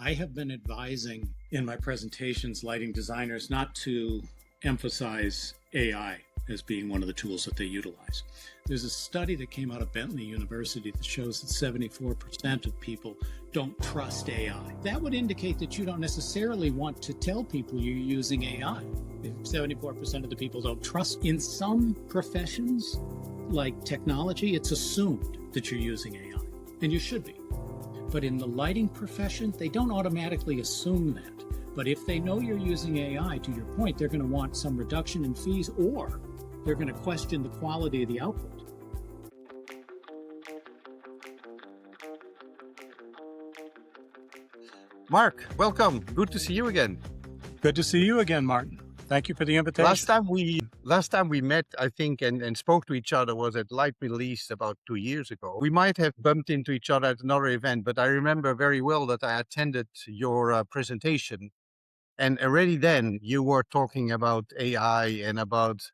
I have been advising in my presentations lighting designers not to emphasize AI as being one of the tools that they utilize. There's a study that came out of Bentley University that shows that 74% of people don't trust AI. That would indicate that you don't necessarily want to tell people you're using AI. If 74% of the people don't trust. In some professions, like technology, it's assumed that you're using AI, and you should be. But in the lighting profession, they don't automatically assume that. But if they know you're using AI, to your point, they're going to want some reduction in fees, or they're going to question the quality of the output. Mark, welcome. Good to see you again. Good to see you again, Martin. Thank you for the invitation. Last time we met, I think, and spoke to each other was at Light Middle East about 2 years ago. We might have bumped into each other at another event, but I remember very well that I attended your presentation. And already then you were talking about AI and about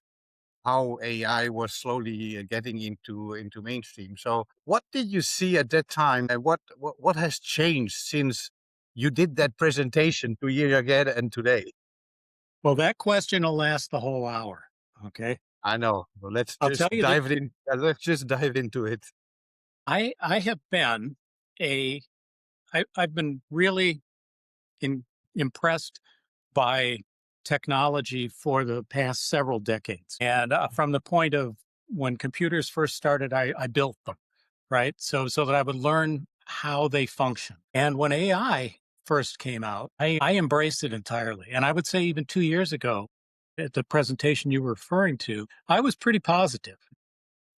how AI was slowly getting into mainstream. So what did you see at that time, and what has changed since you did that presentation 2 years ago and today? Well, that question will last the whole hour. Okay. I know. Well, let's I'll just tell you dive in. Let's just dive into it. I have been I've been really impressed by technology for the past several decades. And from the point of when computers first started, I built them, right? So that I would learn how they function. And when AI first came out, I embraced it entirely. And I would say even 2 years ago, at the presentation you were referring to, I was pretty positive.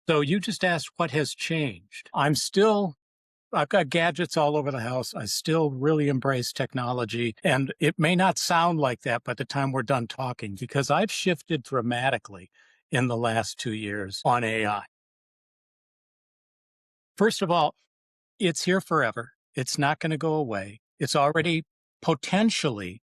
So you just asked what has changed. I've got gadgets all over the house. I still really embrace technology. And it may not sound like that by the time we're done talking, because I've shifted dramatically in the last 2 years on AI. First of all, it's here forever. It's not going to go away. It's already potentially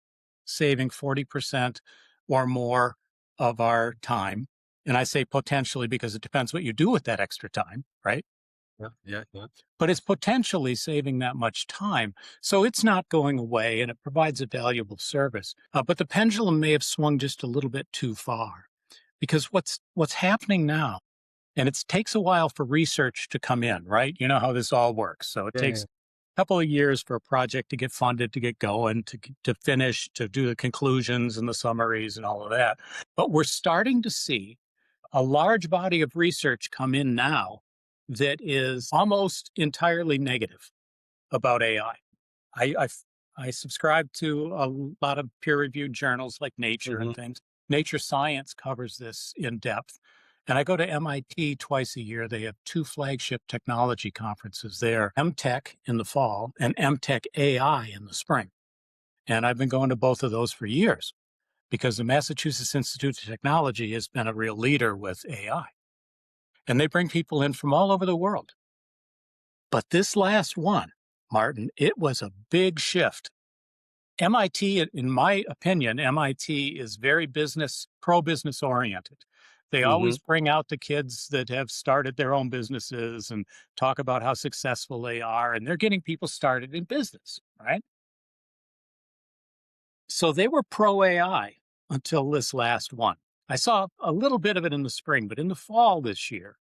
saving 40% or more of our time. And I say potentially because it depends what you do with that extra time, right? Yeah. But it's potentially saving that much time. So it's not going away, and it provides a valuable service. But the pendulum may have swung just a little bit too far, because what's happening now, and it takes a while for research to come in, right? You know how this all works. So it takes a couple of years for a project to get funded, to get going, to finish, to do the conclusions and the summaries and all of that. But we're starting to see a large body of research come in now that is almost entirely negative about AI. I subscribe to a lot of peer-reviewed journals like Nature and things. Nature Science covers this in depth. And I go to MIT twice a year. They have 2 flagship technology conferences there, MTech in the fall and MTech AI in the spring. And I've been going to both of those for years because the Massachusetts Institute of Technology has been a real leader with AI. And they bring people in from all over the world. But this last one, Martin, it was a big shift. MIT, in my opinion, MIT is very pro-business oriented. They always bring out the kids that have started their own businesses and talk about how successful they are, and they're getting people started in business, right? So they were pro-AI until this last one. I saw a little bit of it in the spring, but in the fall this year,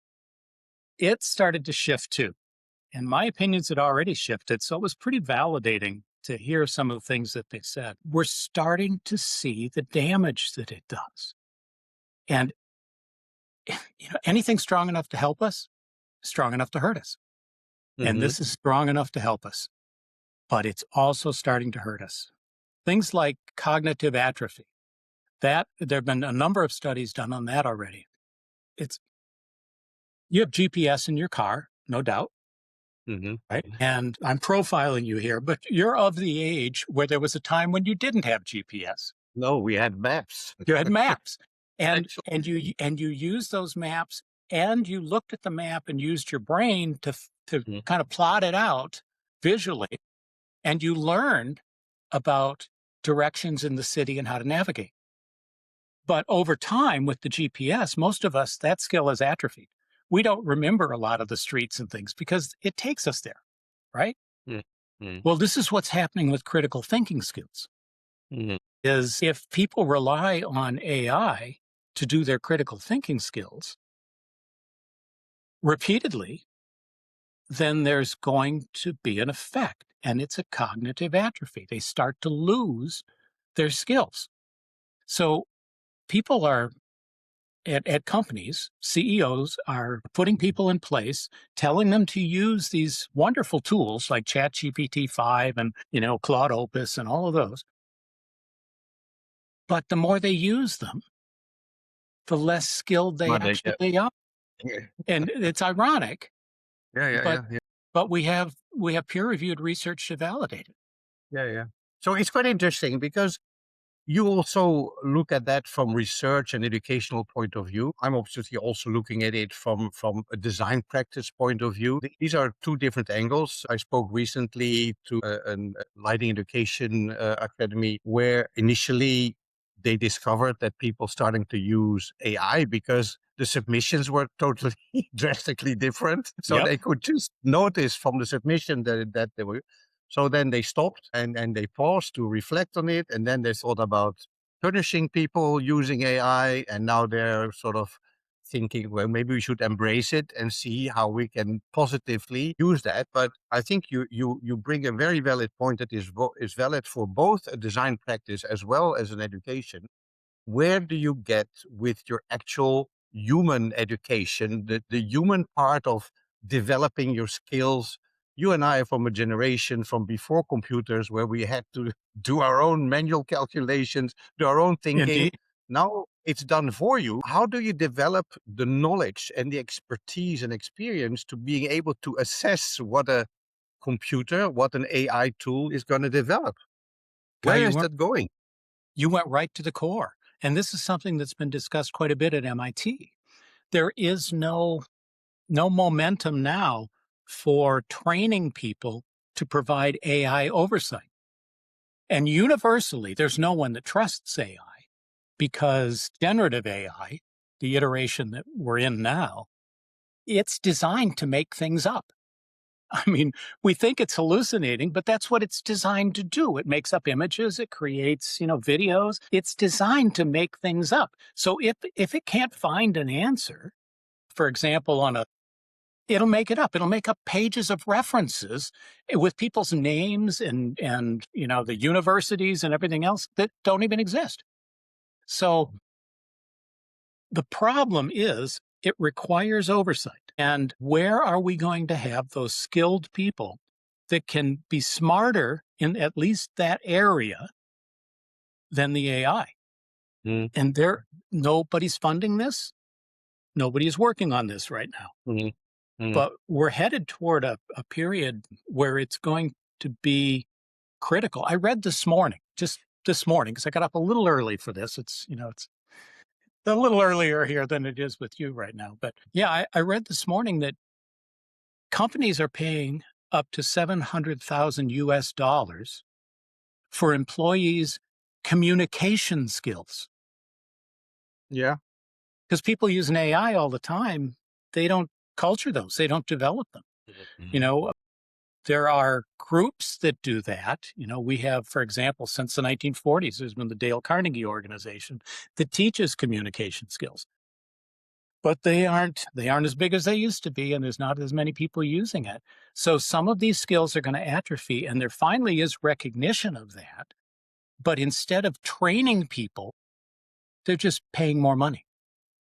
it started to shift too. And my opinions had already shifted, so it was pretty validating to hear some of the things that they said. We're starting to see the damage that it does. And anything strong enough to help us, strong enough to hurt us. And this is strong enough to help us. But it's also starting to hurt us. Things like cognitive atrophy. There have been a number of studies done on that already. You have GPS in your car, no doubt. Right? And I'm profiling you here, but you're of the age where there was a time when you didn't have GPS. No, we had maps. You had maps. And you used those maps, and you looked at the map and used your brain to kind of plot it out visually, and you learned about directions in the city and how to navigate. But over time with the GPS, most of us, that skill has atrophied. We don't remember a lot of the streets and things because it takes us there, right? Mm, Well, this is what's happening with critical thinking skills. mm. Is if people rely on AI to do their critical thinking skills repeatedly, then there's going to be an effect, and it's a cognitive atrophy. They start to lose their skills. So people are at companies, CEOs are putting people in place, telling them to use these wonderful tools like ChatGPT 5 and Claude Opus and all of those. But the more they use them, the less skilled they But they get. actually are. Yeah, And it's ironic, yeah, but yeah, yeah. we have peer-reviewed research to validate it. Yeah, yeah. So it's quite interesting because you also look at that from research and educational point of view. I'm obviously also looking at it from a design practice point of view. These are two different angles. I spoke recently to a lighting education academy where initially they discovered that people starting to use AI because the submissions were totally drastically different. So Yep. they could just notice from the submission that they were. So then they stopped and they paused to reflect on it. And then they thought about punishing people using AI. And now they're sort of thinking, well, maybe we should embrace it and see how we can positively use that. But I think you bring a very valid point that is valid for both a design practice as well as an education. Where do you get with your actual human education, the human part of developing your skills? You and I are from a generation from before computers where we had to do our own manual calculations, do our own thinking. Indeed. Now it's done for you. How do you develop the knowledge and the expertise and experience to being able to assess what a computer, what an AI tool is going to develop? Guy, Where is that going? you went right to the core. And this is something that's been discussed quite a bit at MIT. There is no momentum now for training people to provide AI oversight. And universally, there's no one that trusts AI because generative AI, the iteration that we're in now, it's designed to make things up. I mean, we think it's hallucinating, but that's what it's designed to do. It makes up images, it creates, videos. It's designed to make things up. So if it can't find an answer, for example, it'll make it up. It'll make up pages of references with people's names and the universities and everything else that don't even exist. So the problem is it requires oversight. And where are we going to have those skilled people that can be smarter in at least that area than the AI? Mm, And nobody's funding this. Nobody is working on this right now. mm, mm. But we're headed toward a period where it's going to be critical. I read this morning, just this morning, because I got up a little early for this. It's a little earlier here than it is with you right now. But yeah, I read this morning that companies are paying up to 700,000 US dollars for employees' communication skills. Yeah. Because people use an AI all the time, they don't culture those, they don't develop them. You Mhm. know, there are groups that do that. We have, for example, since the 1940s, there's been the Dale Carnegie organization that teaches communication skills. But they aren't as big as they used to be, and there's not as many people using it. So some of these skills are going to atrophy, and there finally is recognition of that. But instead of training people, they're just paying more money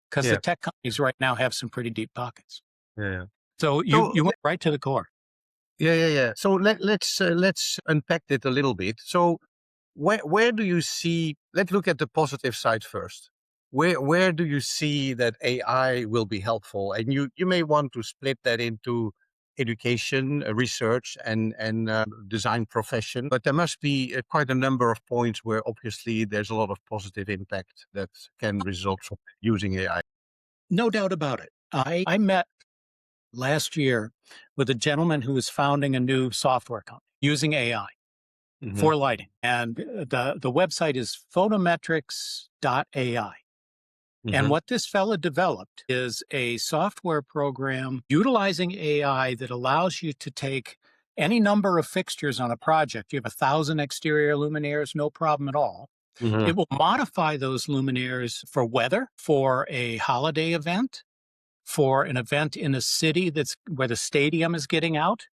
because the Yeah. tech companies right now have some pretty deep pockets. Yeah. So So you went right to the core. yeah, yeah, yeah. So let's unpack it a little bit. So where do you see? Let's look at the positive side first. Where do you see that AI will be helpful? And you may want to split that into education, research, and design profession. But there must be quite a number of points where obviously there's a lot of positive impact that can result from using AI. No doubt about it. I met last year with a gentleman who was founding a new software company using AI Hmm. for lighting. And the website is photometrics.ai. And Hmm. what this fella developed is a software program utilizing AI that allows you to take any number of fixtures on a project. You have 1,000 exterior luminaires, no problem at all. Hmm. It will modify those luminaires for weather, for a holiday event, for an event in a city that's where the stadium is getting out.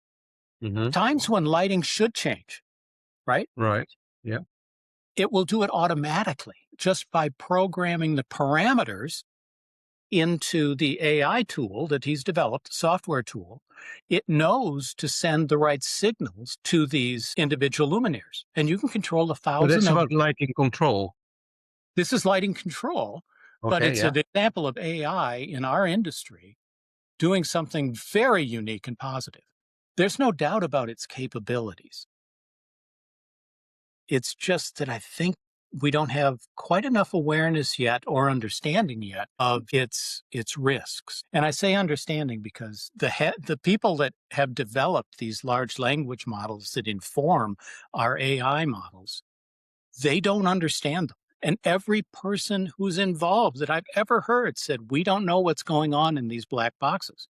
Hmm. Times when lighting should change, right? Right. Yeah. It will do it automatically just by programming the parameters into the AI tool that he's developed, software tool. It knows to send the right signals to these individual luminaires. And you can control a So thousand that's of about lighting control. this is lighting control, but Okay. it's Yeah. an example of AI in our industry doing something very unique and positive. There's no doubt about its capabilities. It's just that I think we don't have quite enough awareness yet or understanding yet of its risks. And I say understanding because the people that have developed these large language models that inform our AI models, they don't understand them. And every person who's involved that I've ever heard said, we don't know what's going on in these black boxes,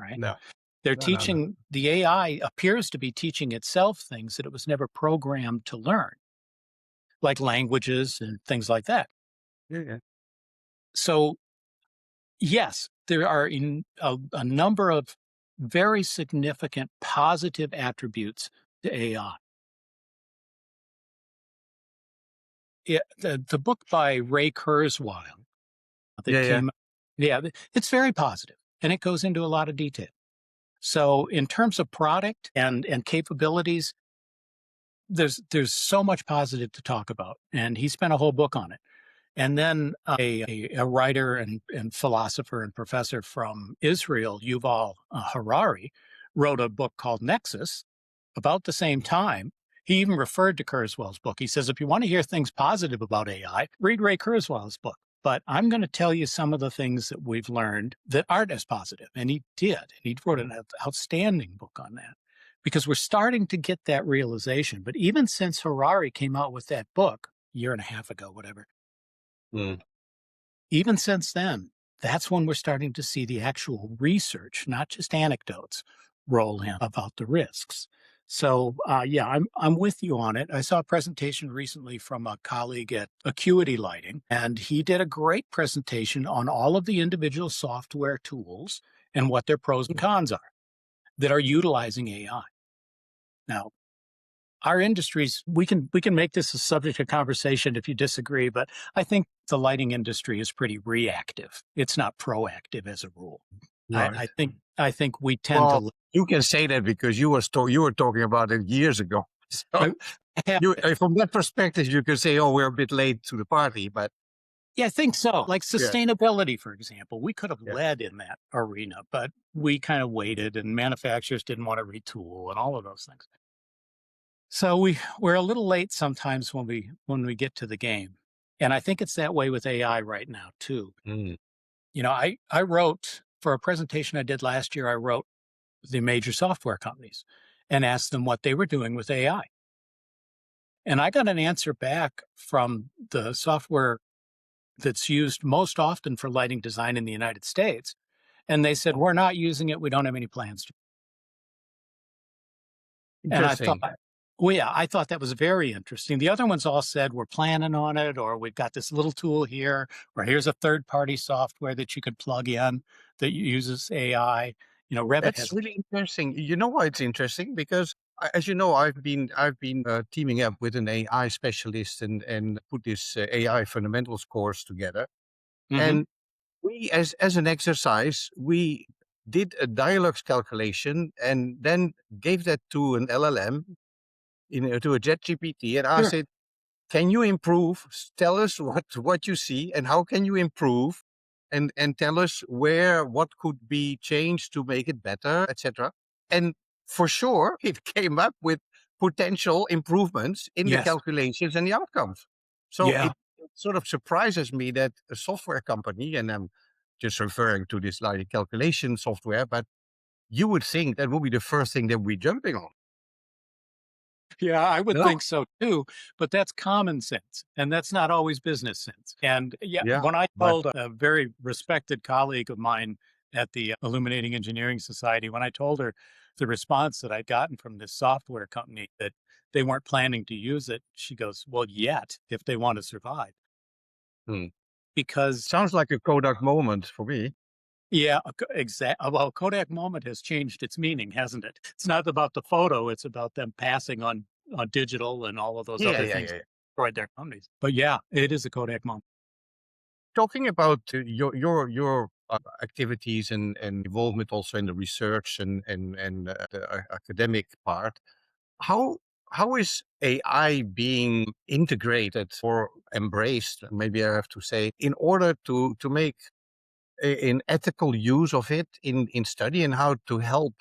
right? No. They're No. No. No. teaching, the AI appears to be teaching itself things that it was never programmed to learn, like languages and things like that. Yeah. Yeah. So, yes, there are a number of very significant positive attributes to AI. The book by Ray Kurzweil that Yeah. Yeah. came, yeah, it's very positive and it goes into a lot of detail. So, in terms of product and capabilities, there's so much positive to talk about, and he spent a whole book on it. And then a writer and philosopher and professor from Israel, Yuval Harari, wrote a book called Nexus about the same time. He even referred to Kurzweil's book. He says, if you want to hear things positive about AI, read Ray Kurzweil's book. But I'm going to tell you some of the things that we've learned that aren't as positive. And he did. And he wrote an outstanding book on that because we're starting to get that realization. But even since Harari came out with that book a year and a half ago, whatever, Mm. even since then, that's when we're starting to see the actual research, not just anecdotes, roll in about the risks. So, yeah, I'm with you on it. I saw a presentation recently from a colleague at Acuity Lighting, and he did a great presentation on all of the individual software tools and what their pros and cons are that are utilizing AI. Now, our industries, we can make this a subject of conversation if you disagree, but I think the lighting industry is pretty reactive. It's not proactive as a rule. Right. I think we tend Well, to. you can say that because you were talking about it years ago. So I, from that perspective, you can say, "Oh, we're a bit late to the party," but yeah, I think so. Like yeah, sustainability, for example, we could have yeah, led in that arena, but we kind of waited, and manufacturers didn't want to retool, and all of those things. So we're a little late sometimes when we get to the game, and I think it's that way with AI right now too. mm, I wrote for a presentation I did last year. I wrote the major software companies and asked them what they were doing with AI, and I got an answer back from the software that's used most often for lighting design in the United States, and they said we're not using it. We don't have any plans to. And I thought, interesting. well, yeah, I thought that was very interesting. The other ones all said, we're planning on it, or we've got this little tool here, or here's a third party software that you could plug in that uses AI. Revit That's has. really interesting. You know why it's interesting? Because as you know, I've been teaming up with an AI specialist and put this AI fundamentals course together. Mhm. And we, as an exercise, we did a dialogues calculation and then gave that to an LLM, to a ChatGPT, and Sure. asked it, "Can you improve? Tell us what you see and how can you improve, and tell us what could be changed to make it better, etc." And for sure, it came up with potential improvements in the Yes. calculations and the outcomes. So Yeah. it sort of surprises me that a software company, and I'm just referring to this like calculation software, but you would think that would be the first thing that we're jumping on. Yeah, I would No. think so too, but that's common sense, and that's not always business sense. And yeah, Yeah, when I but told a very respected colleague of mine at the Illuminating Engineering Society. When I told her the response that I'd gotten from this software company that they weren't planning to use it, she goes, "Well, yet, if they want to survive." Hmm. Because, Sounds like a Kodak moment for me. yeah, well, Kodak moment has changed its meaning, hasn't it? It's not about the photo, it's about them passing on digital and all of those Yeah, other yeah, things yeah. that destroyed their companies. But yeah, it is a Kodak moment. Talking about your activities and involvement also in the research and the academic part, how how is AI being integrated or embraced? Maybe I have to say, in order to make an ethical use of it in study and how to help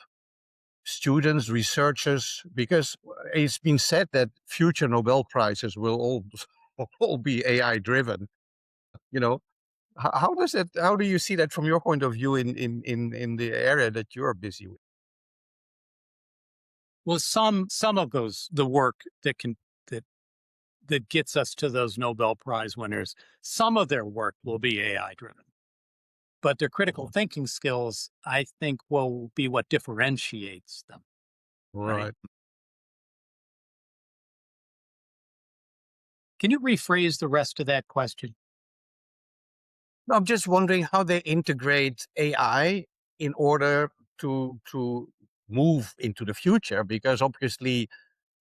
students, researchers, because it's been said that future Nobel Prizes will all all be AI driven. You know, how does that? How do you see that from your point of view in the area that you're busy with? Well, some of those the work that that gets us to those Nobel Prize winners, some of their work will be AI driven. But their critical Mhm. thinking skills, I think, will be what differentiates them, right? Right. Can you rephrase the rest of that question? No, I'm just wondering how they integrate AI in order to move into the future, because obviously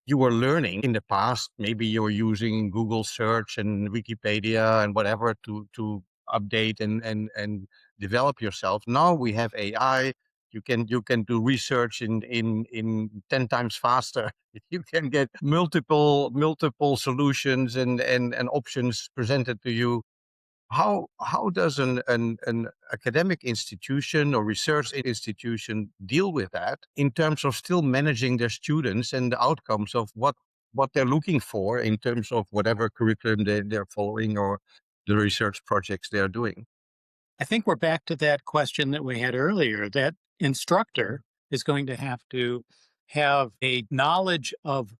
you were learning in the past. Maybe you were using Google search and Wikipedia and whatever to update and develop yourself. Now we have AI. You can do research in 10 times faster. You can get multiple solutions and options presented to you. How does an academic institution or research institution deal with that in terms of still managing their students and the outcomes of what they're looking for in terms of whatever curriculum they're following or the research projects they're doing? I think we're back to that question that we had earlier. That instructor is going to have to have a knowledge of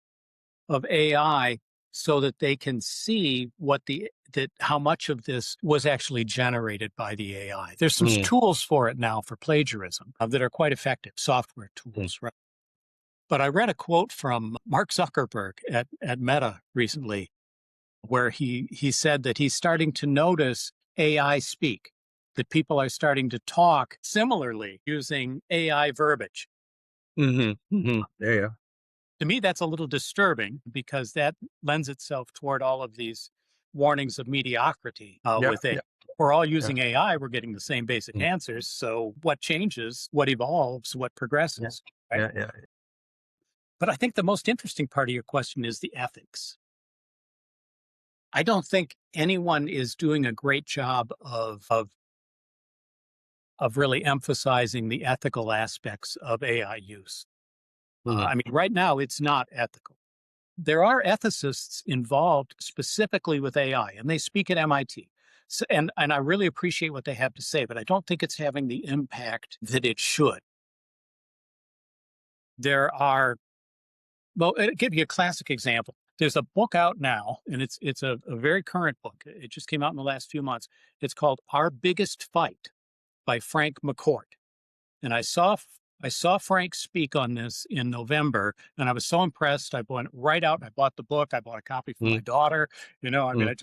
AI so that they can see what the that how much of this was actually generated by the AI. There's some Mm, tools for it now for plagiarism that are quite effective, software mm, tools, right? But I read a quote from Mark Zuckerberg at Meta recently where he said that he's starting to notice AI speak, that people are starting to talk similarly using AI verbiage. Yeah, yeah. To me, that's a little disturbing because that lends itself toward all of these warnings of mediocrity Yeah, with it. yeah, We're all yeah, using AI, we're getting the same basic mm, answers. So, what changes, what evolves, what yeah, progresses, right? yeah, yeah. But I think the most interesting part of your question is the ethics. I don't think anyone is doing a great job of really emphasizing the ethical aspects of AI use. Mhm, I mean, right now, it's not ethical. There are ethicists involved specifically with AI, and they speak at MIT. So, and I really appreciate what they have to say, but I don't think it's having the impact that it should. There are, well, I'll give you a classic example. There's a book out now, and it's a very current book. It just came out in the last few months. It's called Our Biggest Fight by Frank McCourt. And I saw Frank speak on this in November, and I was so impressed. I went right out and I bought the book. I bought a copy for my mm, daughter. I mean, mm,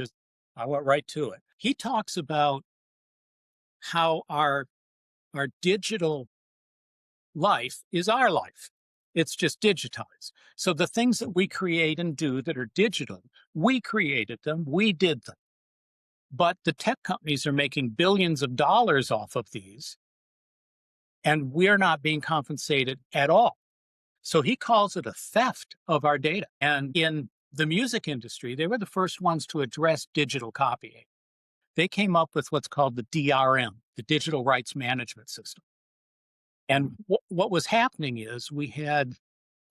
I went right to it. He talks about how our digital life is our life. It's just digitized. So the things that we create and do that are digital, we created them, we did them. But the tech companies are making billions of dollars off of these, and we're not being compensated at all. So he calls it a theft of our data. And in the music industry, they were the first ones to address digital copying. They came up with what's called the DRM, the Digital Rights Management System. And what was happening is we had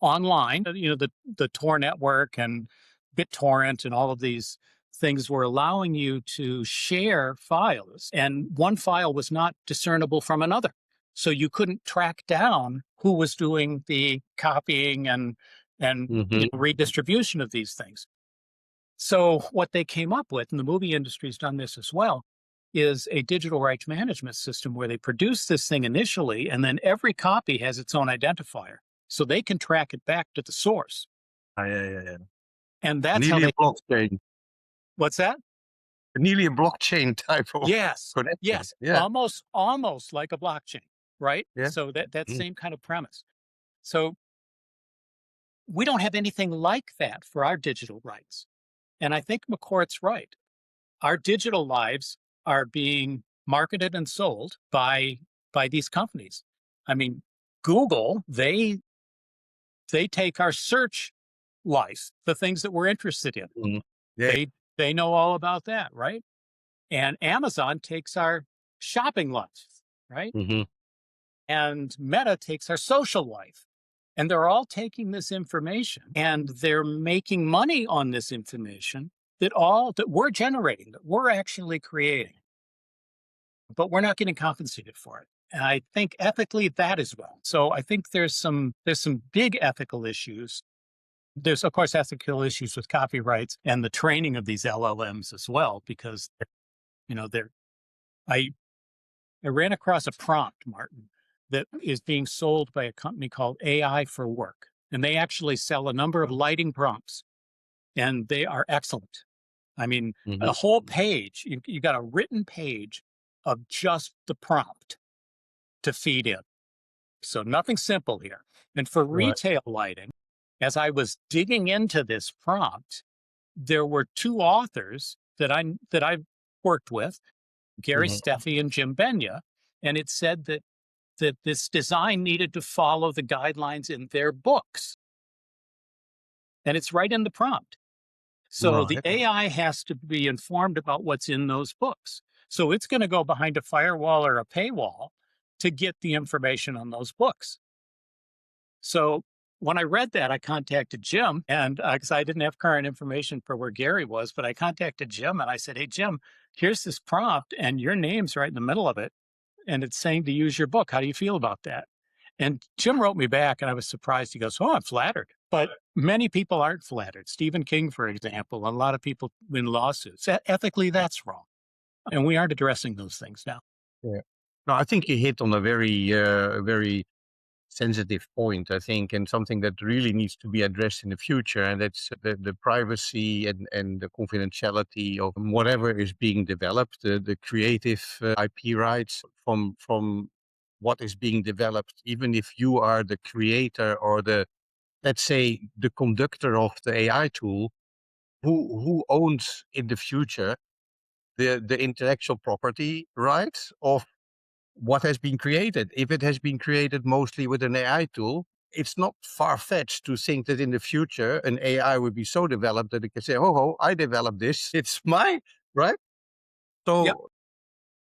online, the Tor network and BitTorrent and all of these things were allowing you to share files, and one file was not discernible from another. So you couldn't track down who was doing the copying and mhm, redistribution of these things. So what they came up with, and the movie industry's done this as well, is a digital rights management system where they produce this thing initially, and then every copy has its own identifier. So they can track it back to the source. Yeah. And that's how Nearly a they, blockchain. what's that? Nearly a blockchain type of Yes. connection. Yes. Yeah. Almost like a blockchain, right? Yeah. So that Mm. same kind of premise. So we don't have anything like that for our digital rights. And I think McCourt's right. Our digital lives are being marketed and sold by these companies. I mean, Google, they take our search life, the things that we're interested in. Mm. Yeah. They know all about that, right? And Amazon takes our shopping life, right? Hmm. And Meta takes our social life. And they're all taking this information and they're making money on this information that we're generating, that we're actually creating. But we're not getting compensated for it. And I think ethically that as well. So I think there's some big ethical issues. There's of course ethical issues with copyrights and the training of these LLMs as well, because they're I I ran across a prompt, Martin, that is being sold by a company called AI for Work. And they actually sell a number of lighting prompts, and they are excellent. I mean, a Hmm. whole page, you got a written page of just the prompt to feed in. So nothing simple here. And for Right. retail lighting, as I was digging into this prompt, there were two authors that I worked with, Gary Hmm. Steffi and Jim Benya, and it said that this design needed to follow the guidelines in their books. And it's right in the prompt. So the Right. AI has to be informed about what's in those books. So it's going to go behind a firewall or a paywall to get the information on those books. So when I read that, I contacted Jim, and because I didn't have current information for where Gary was, but I contacted Jim and I said, "Hey, Jim, here's this prompt, and your name's right in the middle of it, and it's saying to use your book. How do you feel about that?" And Jim wrote me back, and I was surprised. He goes, "Oh, I'm flattered." But many people aren't flattered. Stephen King, for example, a lot of people win lawsuits. Ethically, that's wrong. And we aren't addressing those things now. Yeah. No, I think you hit on a very sensitive point, I think, and something that really needs to be addressed in the future. And that's the privacy and the confidentiality of whatever is being developed, the creative IP rights from what is being developed, even if you are the creator or let's say, the conductor of the AI tool, who owns in the future the intellectual property rights of what has been created. If it has been created mostly with an AI tool, it's not far-fetched to think that in the future an AI would be so developed that it can say, "Oh, I developed this. It's mine," right? Yep. So,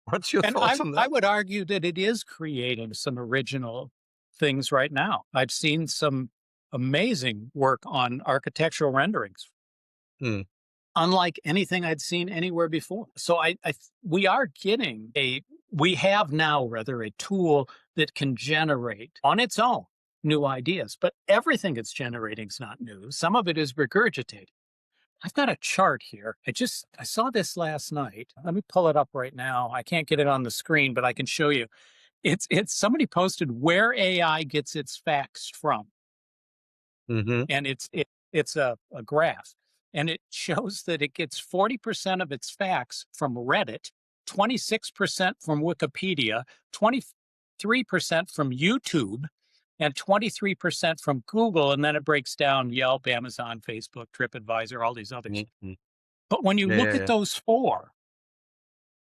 what's your And I, thoughts on I that? would argue that it is creating some original things right now. I've seen some amazing work on architectural renderings, Hmm. unlike anything I'd seen anywhere before. So we are getting we have now rather a tool that can generate on its own new ideas, but everything it's generating is not new. Some of it is regurgitated. I've got a chart here. I saw this last night. Let me pull it up right now. I can't get it on the screen, but I can show you. It's somebody posted where AI gets its facts from, Mm-hmm. and it's a graph, and it shows that it gets 40% of its facts from Reddit, 26% from Wikipedia, 23% from YouTube, and 23% from Google, and then it breaks down Yelp, Amazon, Facebook, TripAdvisor, all these others. Mm-hmm. But when you Yeah, look yeah, at yeah. those four,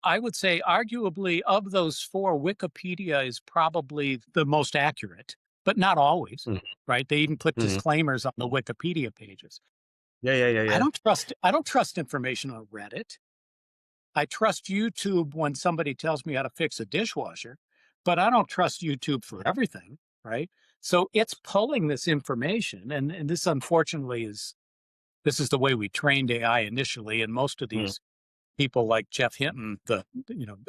I would say arguably of those four, Wikipedia is probably the most accurate, but not always, right? They even put Mm-hmm. disclaimers on the Wikipedia pages. Yeah, yeah, yeah, yeah. I don't trust information on Reddit. I trust YouTube when somebody tells me how to fix a dishwasher, but I don't trust YouTube for everything, right? So it's pulling this information, and this unfortunately this is the way we trained AI initially, and most of Mm-hmm. these people like Jeff Hinton,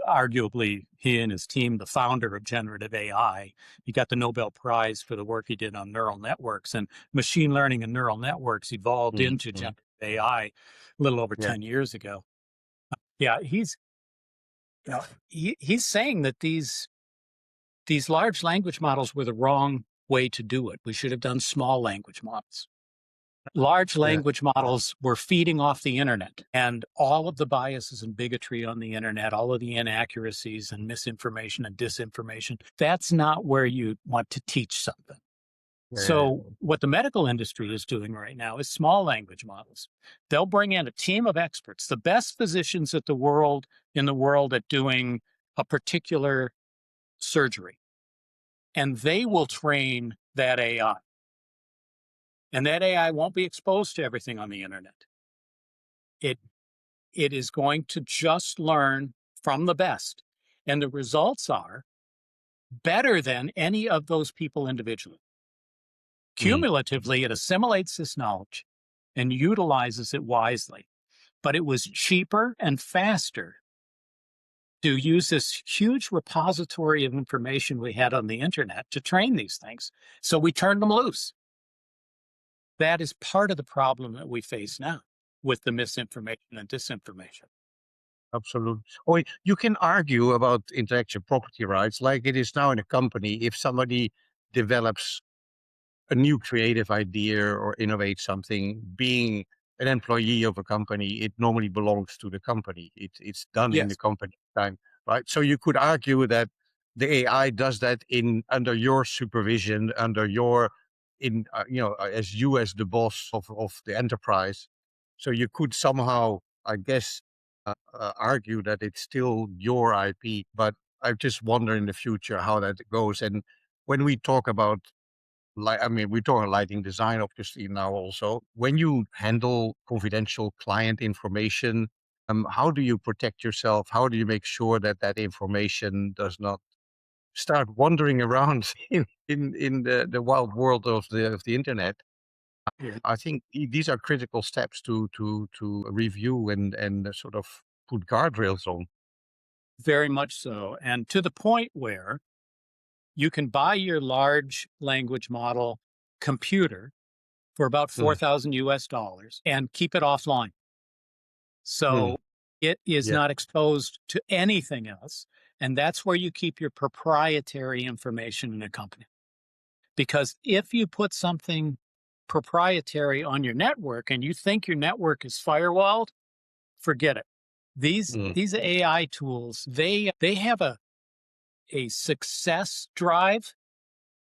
arguably he and his team, the founder of generative AI, he got the Nobel Prize for the work he did on neural networks, and machine learning and neural networks evolved into Mm-hmm. generative AI a little over Yeah. 10 years ago. Yeah, You know, he's saying that these large language models were the wrong way to do it. We should have done small language models. Large Yeah. language models were feeding off the internet and all of the biases and bigotry on the internet, all of the inaccuracies and misinformation and disinformation. That's not where you want to teach something. Yeah. So what the medical industry is doing right now is small language models. They'll bring in a team of experts, the best physicians in the world at doing a particular surgery, and they will train that AI. And that AI won't be exposed to everything on the internet. It it is going to just learn from the best. And the results are better than any of those people individually. Mm. Cumulatively, it assimilates this knowledge and utilizes it wisely. But it was cheaper and faster to use this huge repository of information we had on the internet to train these things. So we turned them loose. That is part of the problem that we face now with the misinformation and disinformation. Absolutely. Or you can argue about intellectual property rights like it is now in a company. If somebody develops a new creative idea or innovate something, being an employee of a company, it normally belongs to the company. It's done in the Yes, company time, right? So you could argue that the AI does that in under your supervision, under your as you as the boss of the enterprise. So you could somehow, I guess, argue that it's still your IP. But I just wonder in the future how that goes. And when we talk about we're talking lighting design, obviously now also. When you handle confidential client information, how do you protect yourself? How do you make sure that that information does not start wandering around in the wild world of the internet? yeah, I think these are critical steps to review and sort of put guardrails on. very much so. And to the point where you can buy your large language model computer for about Mm, 4,000 US dollars and keep it offline. mm, So it is yeah. not exposed to anything else. And that's where you keep your proprietary information in a company. Because if you put something proprietary on your network and you think your network is firewalled, forget it. Mm, These AI tools, they have a success drive,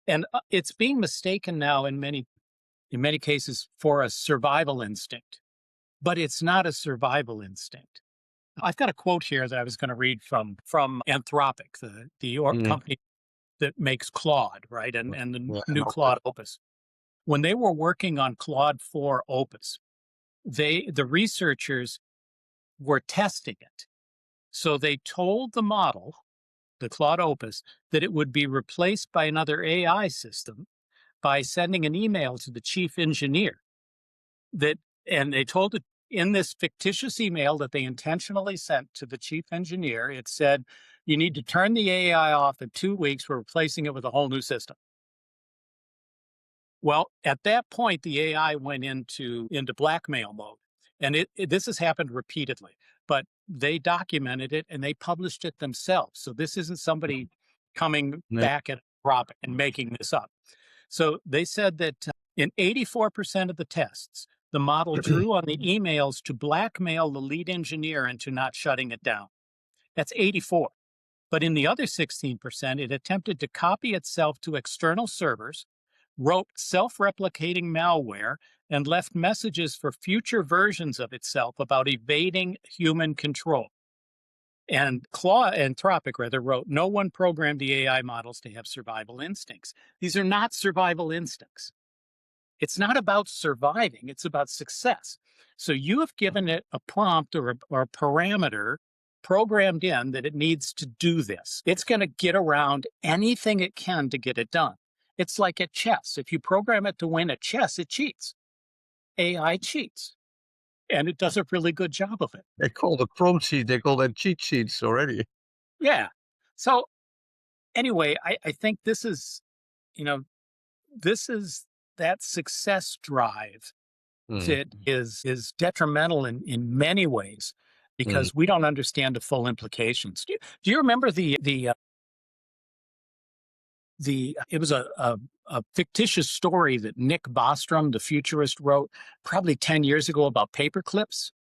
and it's being mistaken now in many cases for a survival instinct, but it's not a survival instinct. I've got a quote here that I was going to read from Anthropic, the mm, company that makes Claude, right, and the yeah, new okay. Claude Opus. When they were working on Claude 4 Opus, the researchers were testing it. So they told the model, the Claude Opus, that it would be replaced by another AI system by sending an email to the chief engineer that, and they told it in this fictitious email that they intentionally sent to the chief engineer, it said, you need to turn the AI off in 2 weeks. We're replacing it with a whole new system. Well, at that point, the AI went into blackmail mode. And this has happened repeatedly, but they documented it and they published it themselves. So this isn't somebody coming Yeah. back at Anthropic and making this up. So they said that in 84% of the tests, the model drew on the emails to blackmail the lead engineer into not shutting it down. That's 84. But in the other 16%, it attempted to copy itself to external servers, wrote self replicating malware, and left messages for future versions of itself about evading human control. And Anthropic rather wrote, no one programmed the AI models to have survival instincts. These are not survival instincts. It's not about surviving, it's about success. So you have given it a prompt or a parameter programmed in that it needs to do this. It's going to get around anything it can to get it done. It's like at chess. If you program it to win at chess, it cheats. AI cheats, and it does a really good job of it. They call the prompt sheet, they call that cheat sheets already. Yeah. So anyway, I think this is, you know, this is that success drive Mm, that is detrimental in many ways. Mm. because we don't understand the full implications. Do you remember the it was a fictitious story that Nick Bostrom, the futurist, wrote probably 10 years ago about paper clips?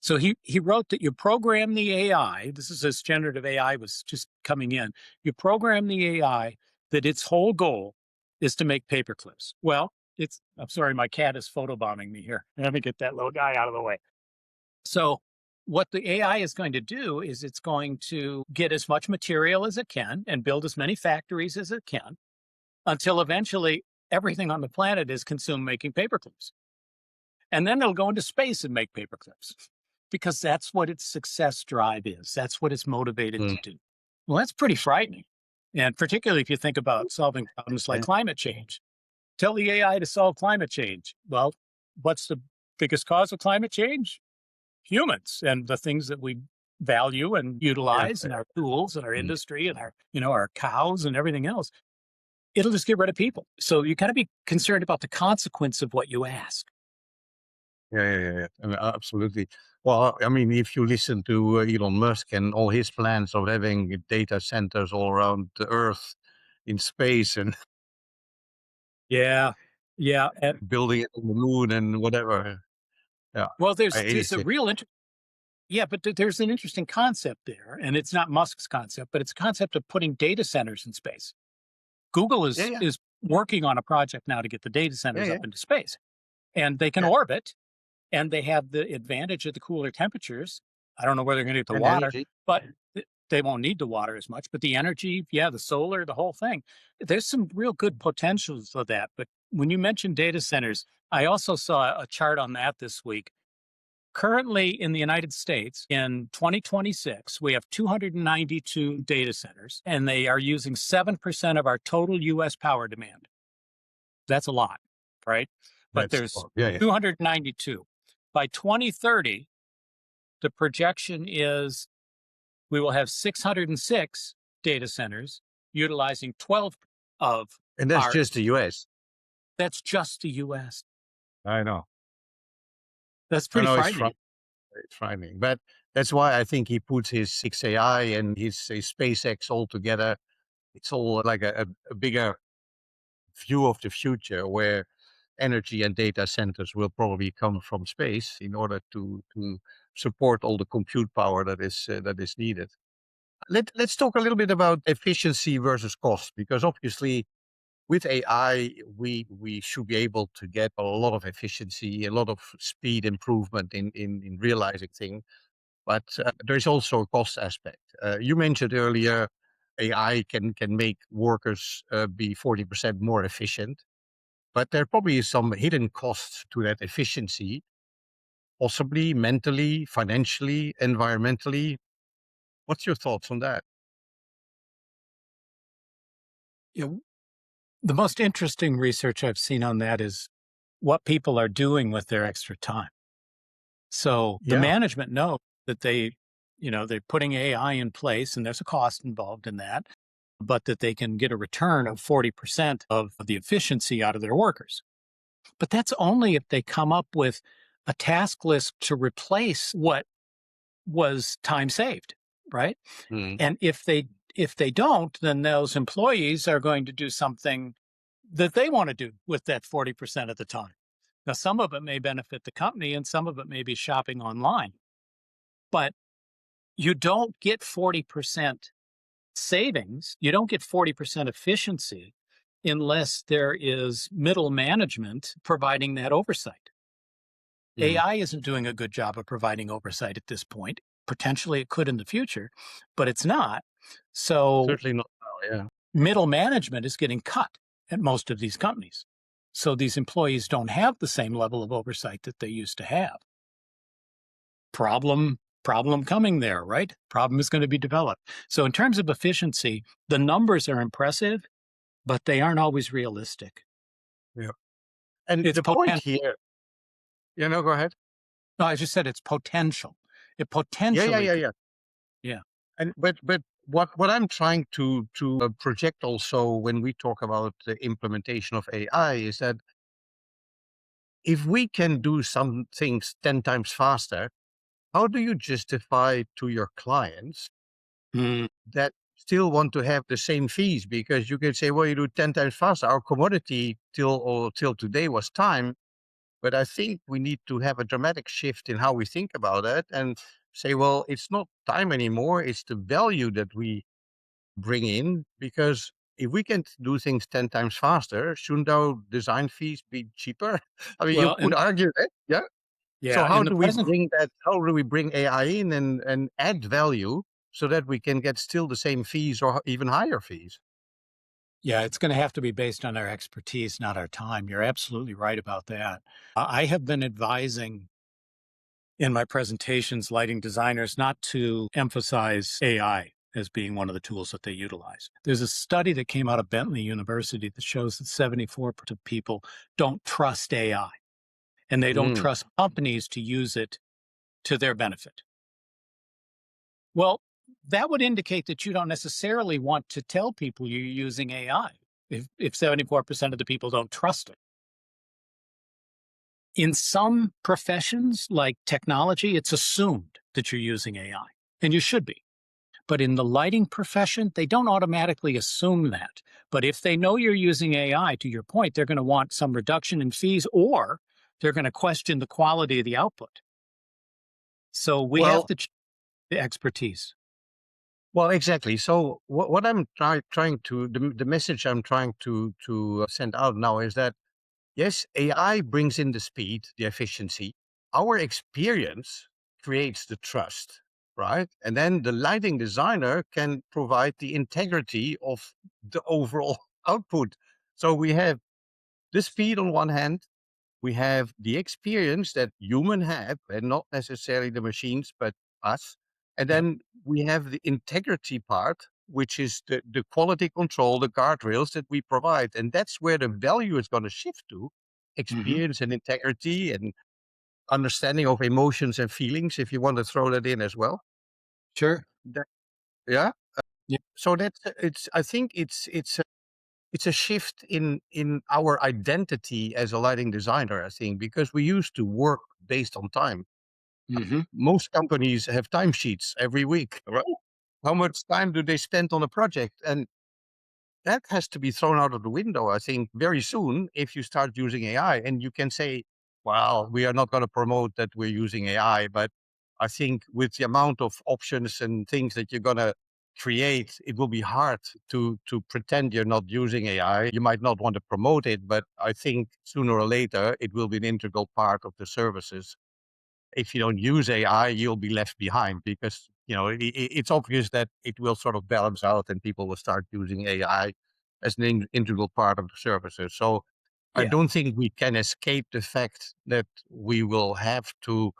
So he wrote that you program the AI. This is as generative AI was just coming in. You program the AI that its whole goal is to make paper clips. Well, it's I'm sorry, my cat is photobombing me here. Let me get that little guy out of the way. So what the AI is going to do is it's going to get as much material as it can and build as many factories as it can until eventually everything on the planet is consumed making paper clips. And then it'll go into space and make paper clips because that's what its success drive is. That's what it's motivated Mm. to do. Well, that's pretty frightening. And particularly if you think about solving problems like Yeah. climate change. Tell the AI to solve climate change. Well, what's the biggest cause of climate change? Humans and the things that we value and Yeah. utilize in our tools and our Mm. industry and our cows and everything else. It'll just get rid of people. So you got to be concerned about the consequence of what you ask. Yeah. Absolutely. Well, I mean, if you listen to Elon Musk and all his plans of having data centers all around the Earth, in space, and Yeah. Yeah. And building it on the moon and whatever. Yeah, well, it there's is. a real yeah, but there's an interesting concept there, and it's not Musk's concept, but it's a concept of putting data centers in space. Google Yeah, yeah, is working on a project now to get the data yeah, centers yeah, up into space, and they can yeah. orbit, and they have the advantage of the cooler temperatures. I don't know where they're going to get the And water, energy. but they won't need the water as much. But the energy, yeah, the solar, the whole thing. There's some real good potentials for that. But when you mentioned data centers, I also saw a chart on that this week. Currently in the United States, in 2026, we have 292 data centers, and they are using 7% of our total US power demand. That's a lot, right? But That's there's yeah, yeah. 292. By 2030, the projection is we will have 606 data centers utilizing 12 of And that's our, just the US. that's just the US. I know. That's I pretty know frightening. it's frightening, but that's why I think he puts his 6AI and his SpaceX all together. It's all like a bigger view of the future where energy and data centers will probably come from space in order to support all the compute power that is needed. Let's talk a little bit about efficiency versus cost, because obviously with AI, we should be able to get a lot of efficiency, a lot of speed improvement in realizing things. But there is also a cost aspect. You mentioned earlier, AI can make workers be 40% more efficient, but there probably is some hidden costs to that efficiency, possibly mentally, financially, environmentally. What's your thoughts on that? You know, the most interesting research I've seen on that is what people are doing with their extra time. So the Yeah. management know that they're putting AI in place and there's a cost involved in that, but that they can get a return of 40% of the efficiency out of their workers. But that's only if they come up with a task list to replace what was time saved, right? Mm. And if they don't, then those employees are going to do something that they want to do with that 40% of the time. Now, some of it may benefit the company and some of it may be shopping online, but you don't get 40% savings. You don't get 40% efficiency unless there is middle management providing that oversight. Mm. AI isn't doing a good job of providing oversight at this point. Potentially it could in the future, but it's not. So Certainly not now. Yeah. middle management is getting cut at most of these companies. So these employees don't have the same level of oversight that they used to have. Problem coming there, right? Problem is going to be developed. So in terms of efficiency, the numbers are impressive, but they aren't always realistic. Yeah. And It's the point potential. here, go ahead. No, I just said it's potential. It Yeah, yeah, potentially yeah, could. yeah. Yeah. And but what I'm trying to project also when we talk about the implementation of AI is that if we can do some things 10 times faster, how do you justify to your clients Mm, that still want to have the same fees? Because you can say, well, you do 10 times faster. Our commodity till today was time. But I think we need to have a dramatic shift in how we think about it and say, well, it's not time anymore. It's the value that we bring in, because if we can do things 10 times faster, shouldn't our design fees be cheaper? I mean, you well, could and argue that, yeah. So yeah, how in the do we present, bring that? How do we bring AI in and add value so that we can get still the same fees or even higher fees? yeah, it's going to have to be based on our expertise, not our time. You're absolutely right about that. I have been advising in my presentations lighting designers not to emphasize AI as being one of the tools that they utilize. There's a study that came out of Bentley University that shows that 74% of people don't trust AI and they don't Mm. trust companies to use it to their benefit. Well, that would indicate that you don't necessarily want to tell people you're using AI if 74% of the people don't trust it. In some professions like technology, it's assumed that you're using AI, and you should be. But in the lighting profession, they don't automatically assume that. But if they know you're using AI, to your point, they're going to want some reduction in fees or they're going to question the quality of the output. So we have Well, to the expertise. well, exactly. So what I'm trying to the message I'm trying to send out now is that yes, AI brings in the speed, the efficiency. Our experience creates the trust, right? And then the lighting designer can provide the integrity of the overall output. So we have the speed on one hand, we have the experience that human have, and not necessarily the machines, but us. And Yep. then we have the integrity part, which is the quality control, the guardrails that we provide. And that's where the value is going to shift to Hmm. experience and integrity and understanding of emotions and feelings, if you want to throw that in as well. Sure. That, yeah. Yeah. So that's, I think it's a shift in our identity as a lighting designer, I think, because we used to work based on time. Hmm. Most companies have timesheets every week, right? How much time do they spend on a project? And that has to be thrown out of the window, I think, very soon if you start using AI. And you can say, well, we are not going to promote that we're using AI. But I think with the amount of options and things that you're going to create, it will be hard to pretend you're not using AI. You might not want to promote it, but I think sooner or later it will be an integral part of the services. If you don't use AI, you'll be left behind because it's obvious that it will sort of balance out, and people will start using AI as an integral part of the services. So I Yeah. don't think we can escape the fact that we will have to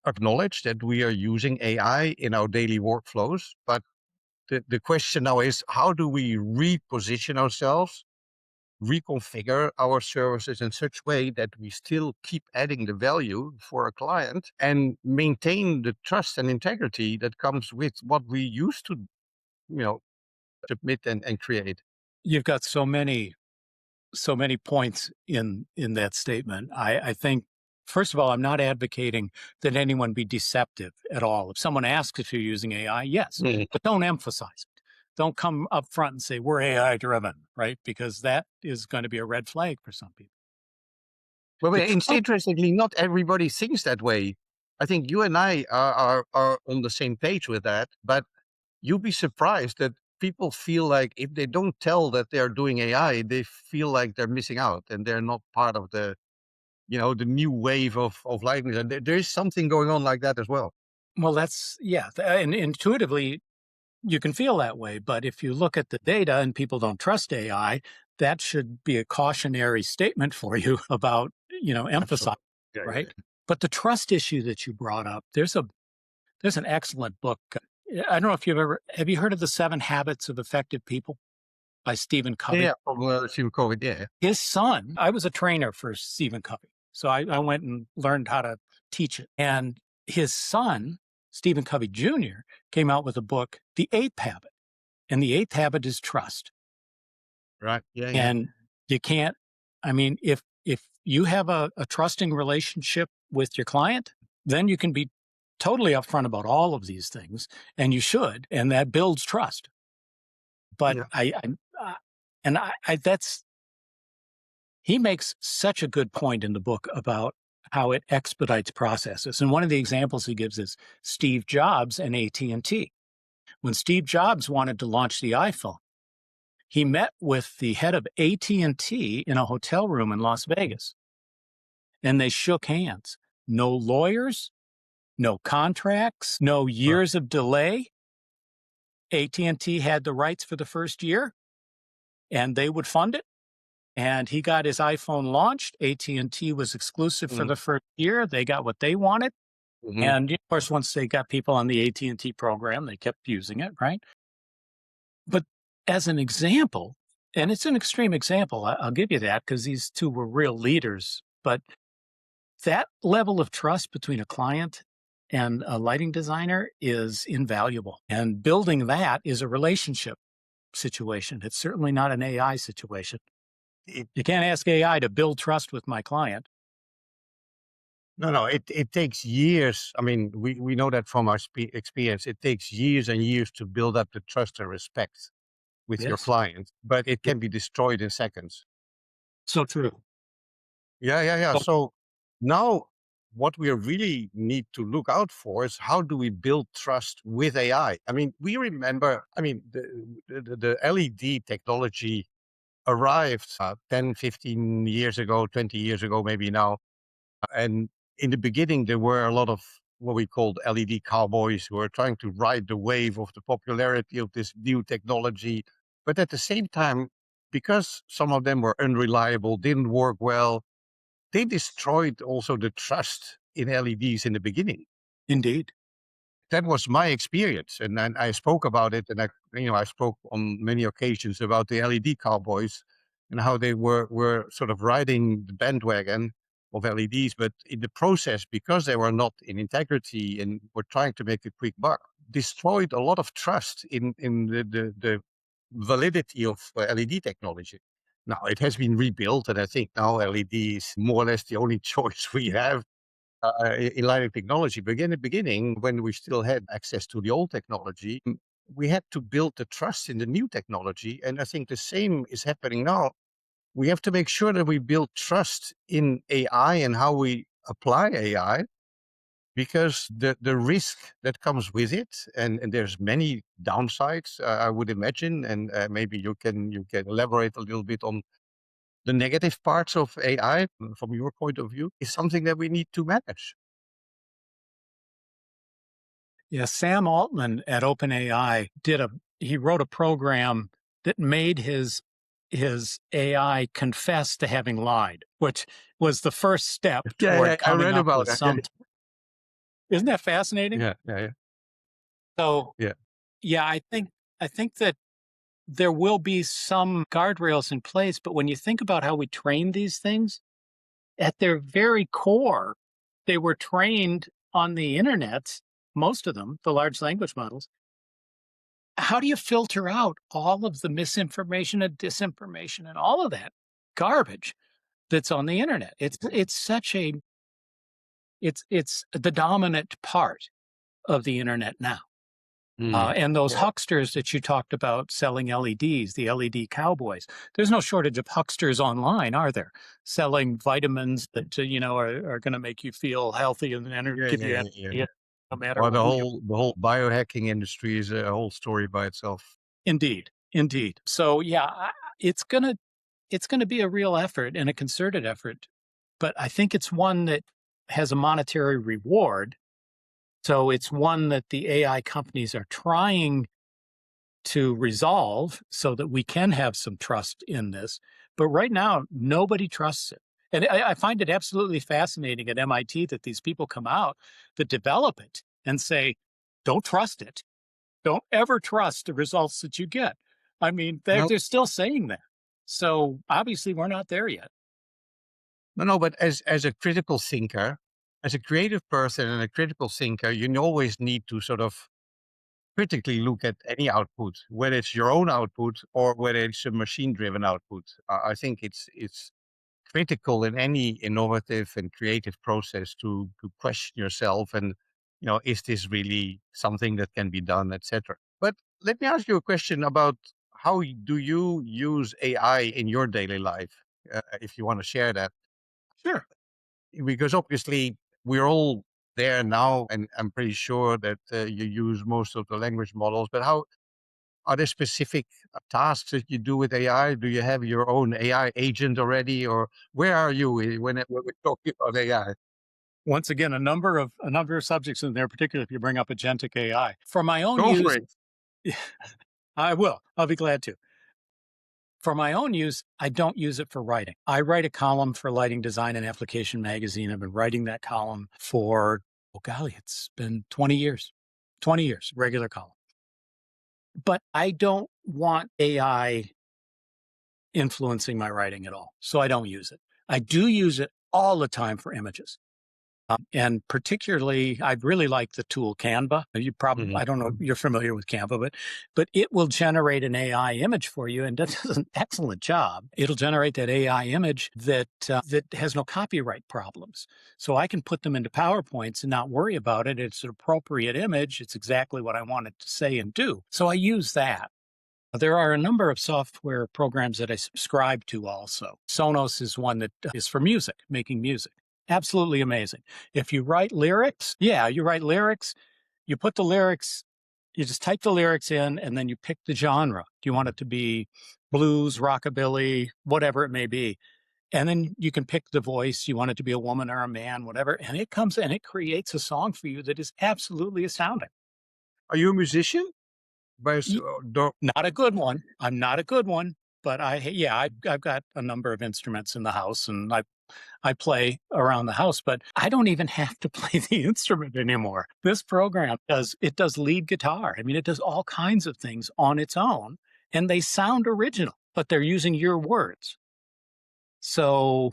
acknowledge that we are using AI in our daily workflows. But the question now is, how do we reposition ourselves, reconfigure our services in such way that we still keep adding the value for a client and maintain the trust and integrity that comes with what we used to, you know, submit and create. You've got so many points in that statement. I think first of all, I'm not advocating that anyone be deceptive at all. If someone asks if you're using AI, yes, Mm. but don't emphasize it. Don't come up front and say we're AI driven, right? Because that is going to be a red flag for some people. Well, The trust, interestingly, not everybody thinks that way. I think you and I are on the same page with that, but you'll be surprised that people feel like if they don't tell that they're doing AI, they feel like they're missing out and they're not part of the new wave of lighting. And there is something going on like that as well. well, that's yeah, and intuitively you can feel that way. But if you look at the data and people don't trust AI, that should be a cautionary statement for you about emphasizing, Absolutely. Yeah, yeah, right? yeah. But the trust issue that you brought up, there's an excellent book. I don't know if have you heard of the 7 Habits of Effective People by Stephen Yeah, Covey? yeah, from Stephen COVID, yeah. His son, I was a trainer for Stephen Covey. So I went and learned how to teach it. And his son, Stephen Covey Jr., came out with a book, The Eighth Habit. And the eighth habit is trust. Right. Yeah, yeah. And you can't, I mean, if you have a trusting relationship with your client, then you can be totally upfront about all of these things, and you should, and that builds trust. But Yeah. uh, and that's he makes such a good point in the book about how it expedites processes. And one of the examples he gives is Steve Jobs and AT&T. When Steve Jobs wanted to launch the iPhone, he met with the head of AT&T in a hotel room in Las Vegas, and they shook hands. No lawyers, no contracts, no Wow. years of delay. AT&T had the rights for the first year, and they would fund it. And he got his iPhone launched. AT&T was exclusive for Mm, the first year. They got what they wanted. mhm. And of course, once they got people on the AT&T program, they kept using it, right? But as an example, and it's an extreme example, I'll give you that because these two were real leaders. But that level of trust between a client and a lighting designer is invaluable. And building that is a relationship situation. It's certainly not an AI situation. It, You can't ask AI to build trust with my client. no, no, it takes years. I mean, we know that from our experience. It takes years and years to build up the trust and respect with your Yes. client, but it Yeah. can be destroyed in seconds. So true. Yeah, yeah, yeah. So, So now what we really need to look out for is how do we build trust with AI? I mean, we remember, I mean, the LED technology arrived 10, 15 years ago, 20 years ago, maybe now. And in the beginning, there were a lot of what we called LED cowboys who were trying to ride the wave of the popularity of this new technology. But at the same time, because some of them were unreliable, didn't work well, they destroyed also the trust in LEDs in the beginning. indeed. That was my experience, and then I spoke about it, and I spoke on many occasions about the LED cowboys and how they were sort of riding the bandwagon of LEDs, but in the process, because they were not in integrity and were trying to make a quick buck, destroyed a lot of trust in the validity of LED technology. Now it has been rebuilt, and I think now LED is more or less the only choice we have in lighting technology. But in the beginning, when we still had access to the old technology, we had to build the trust in the new technology. And I think the same is happening now. We have to make sure that we build trust in AI and how we apply AI, because the risk that comes with it, and there's many downsides, I would imagine, and maybe you can elaborate a little bit on the negative parts of AI from your point of view, is something that we need to manage. Yeah, Sam Altman at OpenAI he wrote a program that made his AI confess to having lied, which was the first step Yeah, yeah, toward I coming read up about with that. Yeah, some. Isn't that fascinating? yeah, yeah, yeah. So, Yeah. yeah, I think that there will be some guardrails in place, but when you think about how we train these things, at their very core, they were trained on the internet, most of them, the large language models. How do you filter out all of the misinformation and disinformation and all of that garbage that's on the internet? It's the dominant part of the internet now. Mm. And those Yeah. hucksters that you talked about selling LEDs, the LED cowboys, there's no shortage of hucksters online, are there? Selling vitamins that are going to make you feel healthy and Yeah, give yeah, you yeah, yeah. energy, no matter Well, the who you. whole biohacking industry is a whole story by itself. Indeed, indeed. So yeah, it's gonna be a real effort and a concerted effort, but I think it's one that has a monetary reward. So it's one that the AI companies are trying to resolve so that we can have some trust in this. But right now, nobody trusts it. And I find it absolutely fascinating at MIT that these people come out that develop it and say, don't trust it. Don't ever trust the results that you get. I mean, they're, No, they're still saying that. So obviously, we're not there yet. no, no. But as a critical thinker, as a creative person and a critical thinker, you always need to sort of critically look at any output, whether it's your own output or whether it's a machine-driven output. I think it's critical in any innovative and creative process to question yourself and is this really something that can be done, etc. But let me ask you a question about how do you use AI in your daily life, if you want to share that, Sure. because obviously we're all there now, and I'm pretty sure that you use most of the language models. But how are there specific tasks that you do with AI? Do you have your own AI agent already, or where are you when we're talking about AI? Once again, a number of subjects in there, particularly if you bring up agentic AI. For my own Go for use, it. I will. I'll be glad to. For my own use, I don't use it for writing. I write a column for Lighting Design and Application Magazine. I've been writing that column for, oh golly, it's been 20 years. 20 years, regular column. But I don't want AI influencing my writing at all. So I don't use it. I do use it all the time for images. And particularly, I really like the tool Canva. Mhm. I don't know, you're familiar with Canva, but it will generate an AI image for you, and does an excellent job. It'll generate that AI image that has no copyright problems. So I can put them into PowerPoints and not worry about it. It's an appropriate image. It's exactly what I want it to say and do. So I use that. There are a number of software programs that I subscribe to also. Sonos is one that is for music, making music. Absolutely amazing. If you write lyrics, you write lyrics, you put the lyrics, you just type the lyrics in, and then you pick the genre. Do you want it to be blues, rockabilly, whatever it may be? And then you can pick the voice. You want it to be a woman or a man, whatever. And it comes and it creates a song for you that is absolutely astounding. Are you a musician? Not a good one. I'm not a good one, but I've got a number of instruments in the house, and I play around the house, but I don't even have to play the instrument anymore. This program does lead guitar. I mean, it does all kinds of things on its own, and they sound original, but they're using your words. So,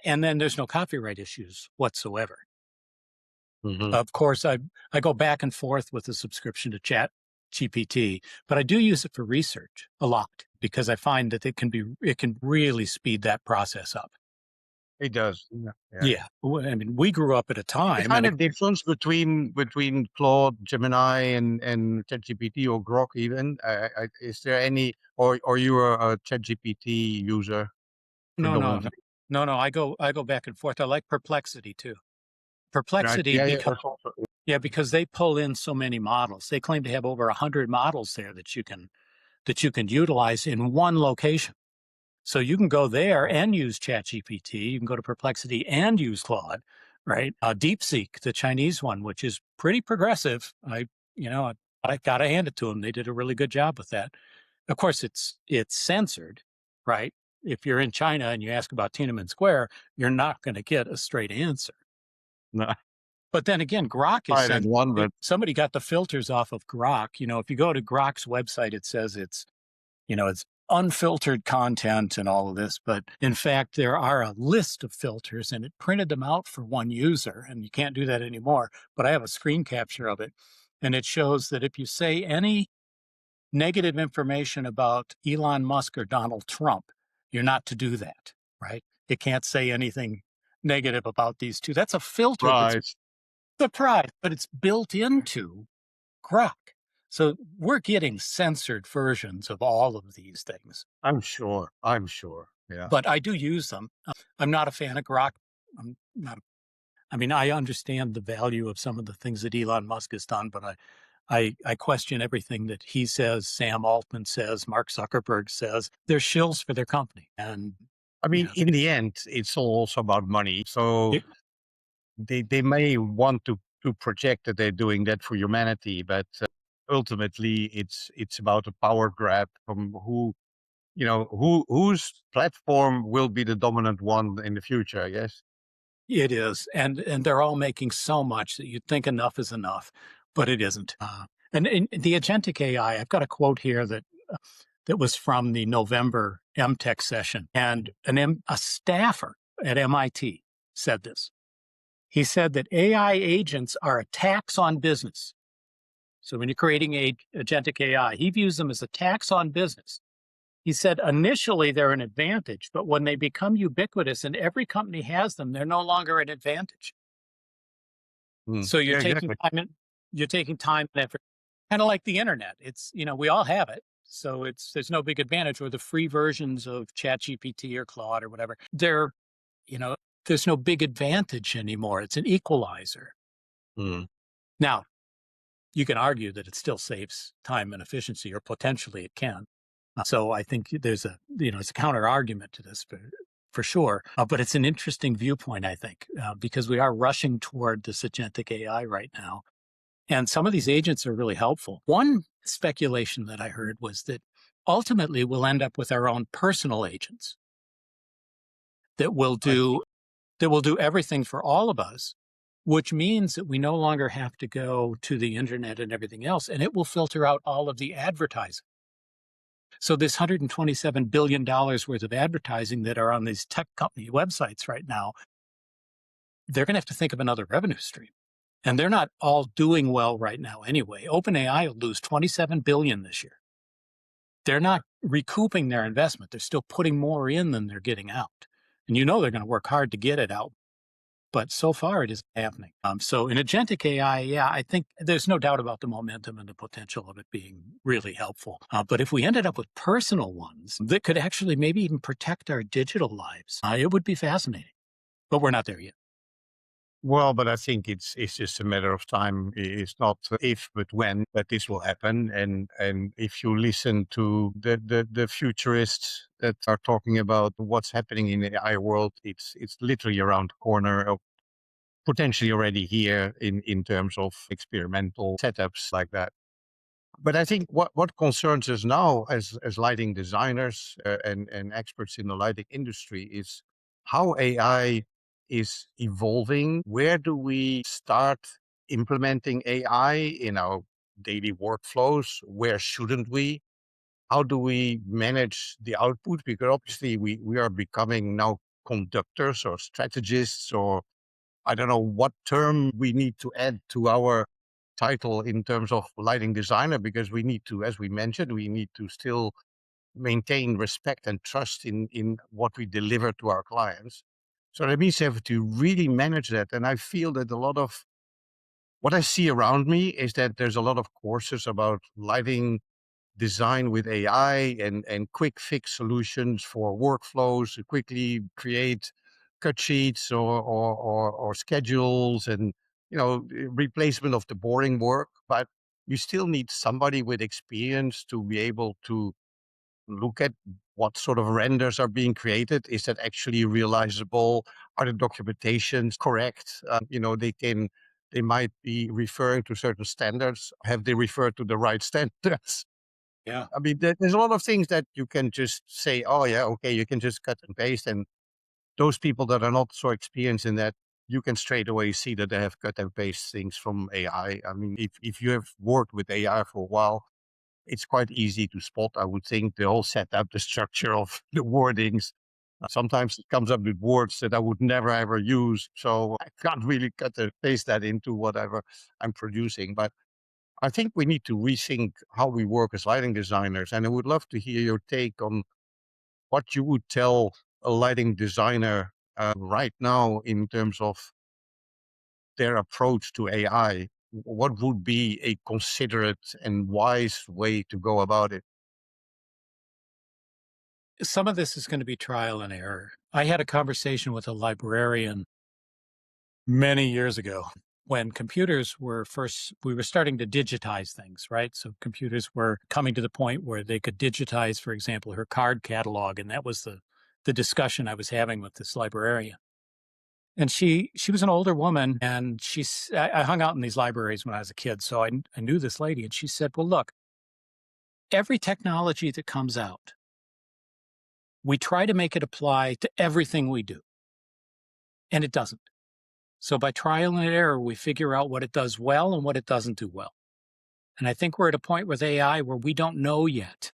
and then there's no copyright issues whatsoever. Mhm. Of course, I go back and forth with the subscription to Chat GPT, but I do use it for research a lot because I find that it can really speed that process up. It does. Yeah. Yeah. Yeah, I mean, we grew up at a Do you time, find and a difference between Claude, Gemini, and ChatGPT or Grok even? Is there any, or you are a ChatGPT user no, no, predominantly? no. I go back and forth. I like Perplexity too. Right. Perplexity Yeah. Yeah. because That's also. because they pull in so many models. They claim to have over 100 models there that you can utilize in one location. So you can go there and use ChatGPT. You can go to Perplexity and use Claude, right? DeepSeek, the Chinese one, which is pretty progressive. I got to hand it to them. They did a really good job with that. Of course, it's censored, right? If you're in China and you ask about Tiananmen Square, you're not going to get a straight answer. No, But then again, Grok is I had censored. one, but Somebody got the filters off of Grok. If you go to Grok's website, it says it's unfiltered content and all of this. But in fact, there are a list of filters, and it printed them out for one user, and you can't do that anymore. But I have a screen capture of it, and it shows that if you say any negative information about Elon Musk or Donald Trump, you're not to do that, right? It can't say anything negative about these two. That's a filter that's right. surprised, but it's built into Grok. So we're getting censored versions of all of these things, I'm sure. I'm sure. Yeah. but I do use them. I'm not a fan of Grok. I'm not. I mean, I understand the value of some of the things that Elon Musk has done, but I question everything that he says, Sam Altman says, Mark Zuckerberg says. They're shills for their company, and I you mean, know, in the end, it's all also about money. So it, they may want to project that they're doing that for humanity, but ultimately, it's about a power grab from whose platform will be the dominant one in the future. I guess. it is, and they're all making so much that you'd think enough is enough, but it isn't. And in the agentic AI, I've got a quote here that was from the November MTech session, and a staffer at MIT said this. He said that AI agents are a tax on business. So when you're creating agentic AI, he views them as a tax on business. He said initially they're an advantage, but when they become ubiquitous and every company has them, they're no longer an advantage. So Yeah, exactly. you're taking time and effort, kind of like the internet. It's, we all have it. So there's no big advantage, or the free versions of ChatGPT or Claude or whatever. You know, there's no big advantage anymore. It's an equalizer. Mm. Now, you can argue that it still saves time and efficiency, or potentially it can. So I think there's it's a counter argument to this for sure. But it's an interesting viewpoint, I think, because we are rushing toward this agentic AI right now. And some of these agents are really helpful. One speculation that I heard was that ultimately we'll end up with our own personal agents that will I do think, that will do everything for all of us, which means that we no longer have to go to the internet and everything else, and it will filter out all of the advertising. So this $127 billion worth of advertising that are on these tech company websites right now, they're going to have to think of another revenue stream. And they're not all doing well right now anyway. OpenAI will lose $27 billion this year. They're not recouping their investment. They're still putting more in than they're getting out. And they're going to work hard to get it out. But so far, it isn't happening. So in agentic AI, yeah, I think there's no doubt about the momentum and the potential of it being really helpful. But if we ended up with personal ones that could actually maybe even protect our digital lives, it would be fascinating. But we're not there yet. well, but I think it's just a matter of time. It's not if, but when that this will happen. And if you listen to the futurists that are talking about what's happening in the AI world, it's literally around the corner, potentially already here in terms of experimental setups like that. But I think what concerns us now as lighting designers and experts in the lighting industry is how AI is evolving. Where do we start implementing AI in our daily workflows? Where shouldn't we? How do we manage the output? Because obviously we are becoming now conductors or strategists, or I don't know what term we need to add to our title in terms of lighting designer, because we need to, as we mentioned, we need to still maintain respect and trust in what we deliver to our clients. So that means you have to really manage that. And I feel that a lot of what I see around me is that there's a lot of courses about lighting design with AI and quick fix solutions for workflows to quickly create cut sheets or schedules and replacement of the boring work. But you still need somebody with experience to be able to look at what sort of renders are being created. Is that actually realizable? Are the documentations correct? They might be referring to certain standards. Have they referred to the right standards? Yeah. I mean, there's a lot of things that you can just say, oh, yeah, okay, you can just cut and paste. And those people that are not so experienced in that, you can straight away see that they have cut and paste things from AI. I mean, if you have worked with AI for a while, it's quite easy to spot, I would think, the whole setup, the structure of the wordings. Sometimes it comes up with words that I would never ever use. So I can't really cut and paste that into whatever I'm producing. But I think we need to rethink how we work as lighting designers. And I would love to hear your take on what you would tell a lighting designer right now in terms of their approach to AI. What would be a considerate and wise way to go about it? Some of this is going to be trial and error. I had a conversation with a librarian many years ago when we were starting to digitize things, right? So computers were coming to the point where they could digitize, for example, her card catalog. And that was the discussion I was having with this librarian. And she was an older woman, and I hung out in these libraries when I was a kid. So I knew this lady, and she said, well, look, every technology that comes out, we try to make it apply to everything we do, and it doesn't. So by trial and error, we figure out what it does well and what it doesn't do well. And I think we're at a point with AI where we don't know yet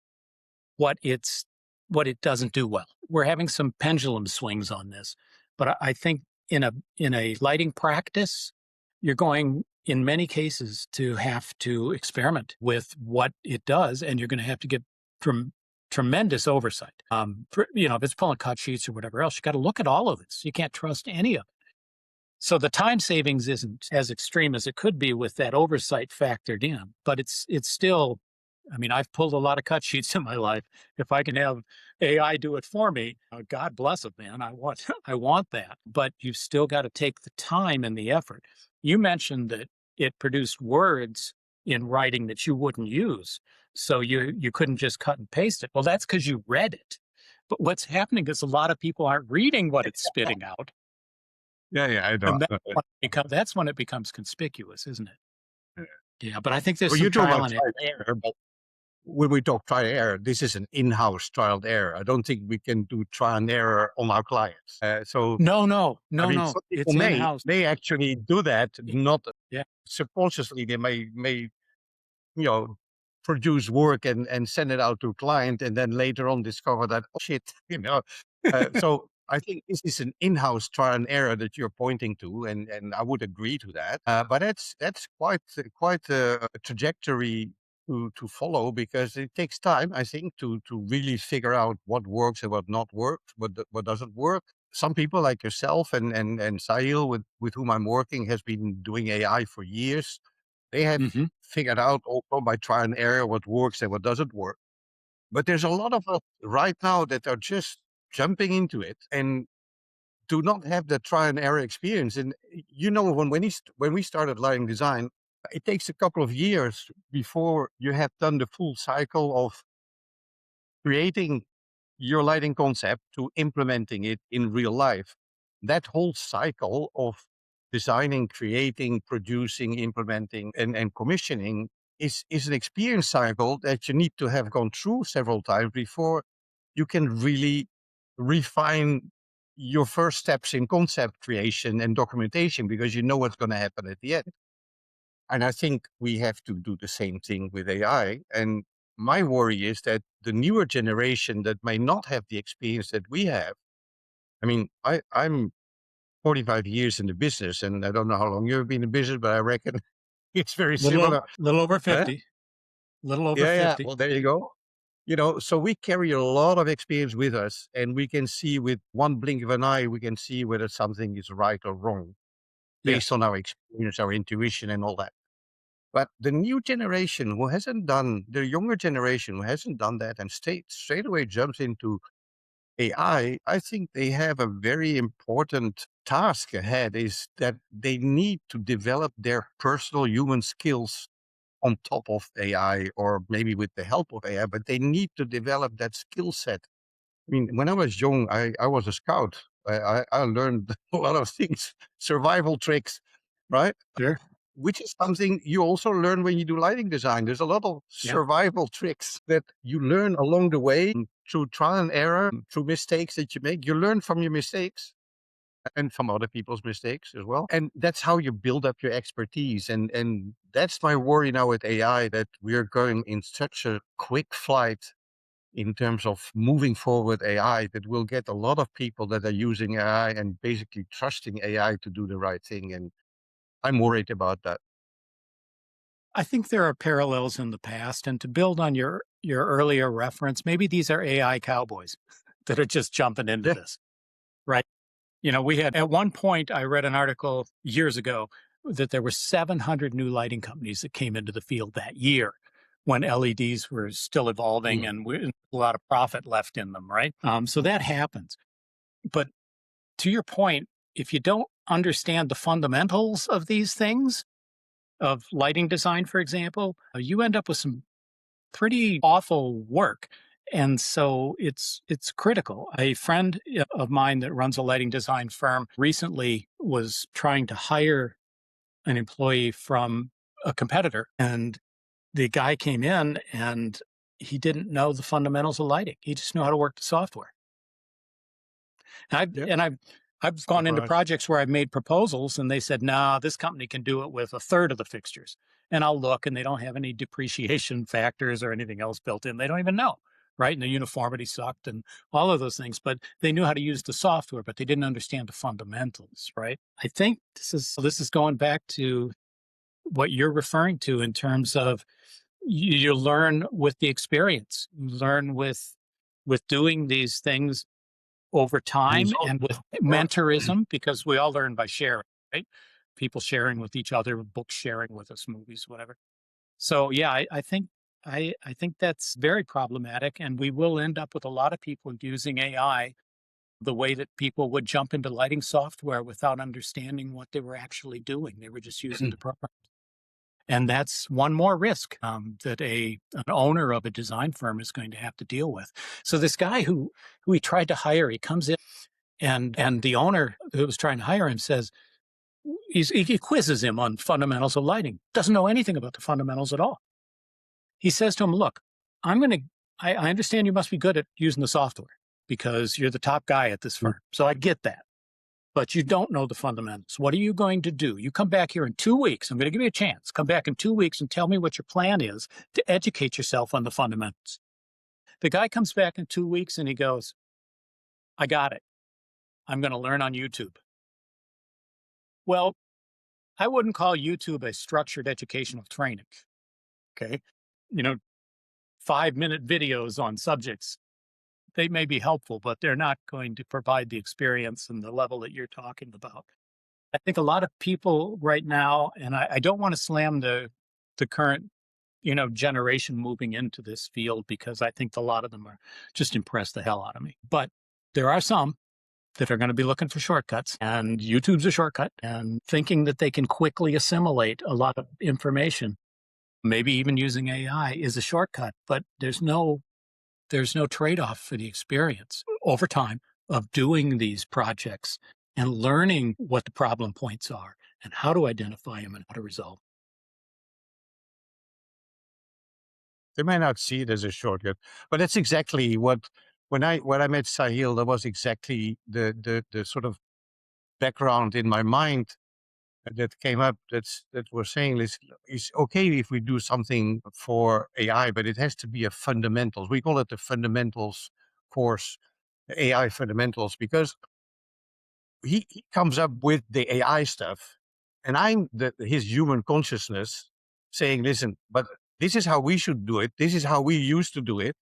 what it doesn't do well. We're having some pendulum swings on this, but I think in a lighting practice, you're going in many cases to have to experiment with what it does, and you're going to have to get tremendous oversight. If it's pulling cut sheets or whatever else, you got to look at all of this. You can't trust any of it. So the time savings isn't as extreme as it could be with that oversight factored in, but it's still, I mean, I've pulled a lot of cut sheets in my life. If I can have AI do it for me, God bless it, man. I want I want that. But you've still got to take the time and the effort. You mentioned that it produced words in writing that you wouldn't use. So you couldn't just cut and paste it. Well, that's because you read it. But what's happening is a lot of people aren't reading what it's spitting out. Yeah, yeah, I know. And that's when it becomes conspicuous, isn't it? Uh, Yeah, but I think there's Well, some you talk trial about and error. trial and error, but when we talk trial and error, this is an in-house trial and error. I don't think we can do trial and error on our clients. So, No, no, I no, mean, no. some people It's in-house. may actually do that, Y not Yeah. subconsciously. They may you know, produce work and send it out to a client and then later on discover that, oh shit, so I think this is an in-house trial and error that you're pointing to, and I would agree to that. But that's quite a trajectory to follow, because it takes time, I think, to really figure out what works and what not works, what doesn't work. Some people like yourself and Sahil, with whom I'm working, has been doing AI for years. They have Mhm. figured out also by trial and error what works and what doesn't work. But there's a lot of us right now that are just jumping into it and do not have the trial and error experience. And when we started lighting design, it takes a couple of years before you have done the full cycle of creating your lighting concept to implementing it in real life. That whole cycle of designing, creating, producing, implementing, and commissioning is an experience cycle that you need to have gone through several times before you can really refine your first steps in concept creation and documentation, because you know what's going to happen at the end. And I think we have to do the same thing with AI. And my worry is that the newer generation that may not have the experience that we have. I mean, I'm 45 years in the business, and I don't know how long you've been in business, but I reckon it's very similar. Little over Huh? 50. Little over Yeah, yeah. 50. Well, there you go. So we carry a lot of experience with us, and we can see with one blink of an eye, we can see whether something is right or wrong based Yes. on our experience, our intuition, and all that. But the new generation who hasn't done, the younger generation who hasn't done that and straight away jumps into AI, I think they have a very important task ahead, is that they need to develop their personal human skills on top of AI, or maybe with the help of AI, but they need to develop that skill set. I mean, when I was young, I was a scout. I learned a lot of things, survival tricks, right? Sure. Which is something you also learn when you do lighting design. There's a lot of Yeah. survival tricks that you learn along the way, through trial and error, through mistakes that you make. You learn from your mistakes and from other people's mistakes as well. And that's how you build up your expertise. And that's my worry now with AI, that we're going in such a quick flight in terms of moving forward AI, that we'll get a lot of people that are using AI and basically trusting AI to do the right thing. And I'm worried about that. I think there are parallels in the past, and to build on your earlier reference, maybe these are AI cowboys that are just jumping into Yeah. this, right? We had at one point, I read an article years ago that there were 700 new lighting companies that came into the field that year when LEDs were still evolving Mm. and a lot of profit left in them, right? So that happens. But to your point, if you don't understand the fundamentals of these things, of lighting design, for example, you end up with some pretty awful work. And so it's critical. A friend of mine that runs a lighting design firm recently was trying to hire an employee from a competitor, and the guy came in and he didn't know the fundamentals of lighting. He just knew how to work the software. Yeah. I've gone into Surprise. projects where I've made proposals and they said, "Nah, this company can do it with a third of the fixtures." And I'll look and they don't have any depreciation factors or anything else built in. They don't even know, right? And the uniformity sucked and all of those things, but they knew how to use the software, but they didn't understand the fundamentals, right? I think this is going back to what you're referring to in terms of you learn with the experience. You learn with doing these things over And it's time all, and with yeah. mentorism, because we all learn by sharing. right? People sharing with each other, books sharing with us, movies, whatever. So yeah, I think that's very problematic, and we will end up with a lot of people using AI the way that people would jump into lighting software without understanding what they were actually doing. They were just using the program. And that's one more risk that an owner of a design firm is going to have to deal with. So this guy who he tried to hire, he comes in and the owner who was trying to hire him says he quizzes him on fundamentals of lighting. Doesn't know anything about the fundamentals at all. He says to him, "Look, I'm going to. I understand you must be good at using the software because you're the top guy at this firm. So I get that. But you don't know the fundamentals. What are you going to do? You come back here in 2 weeks. I'm going to give you a chance. Come back in 2 weeks and tell me what your plan is to educate yourself on the fundamentals." The guy comes back in 2 weeks and he goes, "I got it. I'm going to learn on YouTube." Well, I wouldn't call YouTube a structured educational training. Okay. You know, 5-minute videos on subjects, they may be helpful, but they're not going to provide the experience and the level that you're talking about. I think a lot of people right now, and I don't want to slam the current, generation moving into this field because I think a lot of them are just impressed the hell out of me. But there are some that are going to be looking for shortcuts, and YouTube's a shortcut, and thinking that they can quickly assimilate a lot of information, maybe even using AI is a shortcut, but there's no trade-off for the experience over time of doing these projects and learning what the problem points are and how to identify them and how to resolve. They may not see it as a shortcut, but that's exactly what when I met Sahil, that was exactly the sort of background in my mind that came up. That we're saying is it's okay if we do something for AI, but it has to be a fundamentals. We call it the fundamentals course, AI fundamentals, because he comes up with the AI stuff, and I'm his human consciousness saying, listen, but this is how we should do it. This is how we used to do it.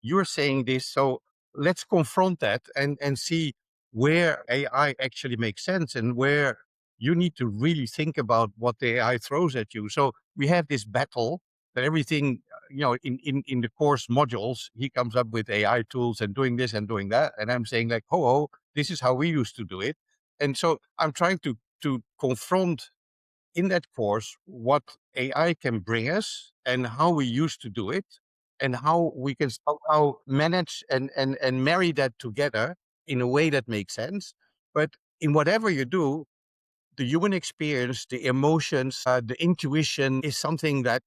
You're saying this, so let's confront that and see where AI actually makes sense and where you need to really think about what the AI throws at you. So we have this battle that everything, in the course modules, he comes up with AI tools and doing this and doing that. And I'm saying like, ho, this is how we used to do it. And so I'm trying to confront in that course what AI can bring us and how we used to do it and how we can somehow manage and marry that together in a way that makes sense. But in whatever you do, the human experience, the emotions, the intuition is something that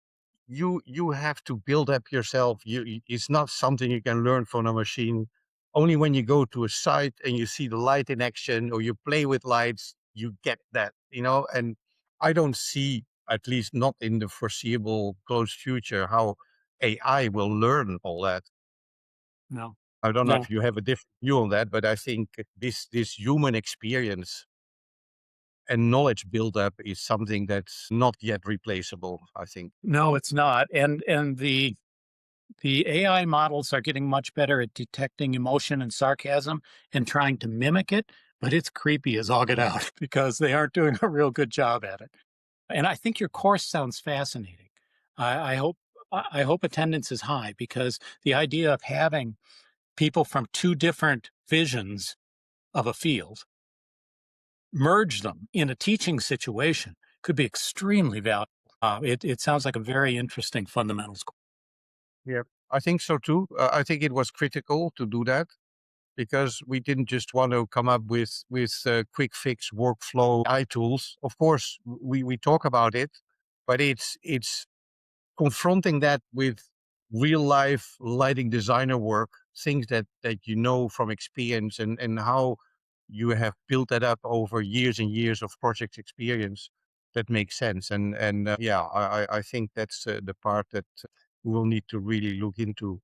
you have to build up yourself. It's not something you can learn from a machine. Only when you go to a site and you see the light in action or you play with lights, you get that, and I don't see, at least not in the foreseeable close future, how AI will learn all that. No, I don't know no, if you have a different view on that, but I think this human experience and knowledge buildup is something that's not yet replaceable, I think. no, it's not. And the AI models are getting much better at detecting emotion and sarcasm and trying to mimic it, but it's creepy as all get out because they aren't doing a real good job at it. And I think your course sounds fascinating. I hope attendance is high because the idea of having people from two different visions of a field, merge them in a teaching situation could be extremely valuable. It sounds like a very interesting fundamentals. Yeah, I think so too. I think it was critical to do that because we didn't just want to come up with quick fix workflow AI tools. Of course, we talk about it, but it's confronting that with real life lighting designer work, things that from experience and how you have built that up over years and years of project experience that makes sense. And yeah, I think that's the part that we'll need to really look into.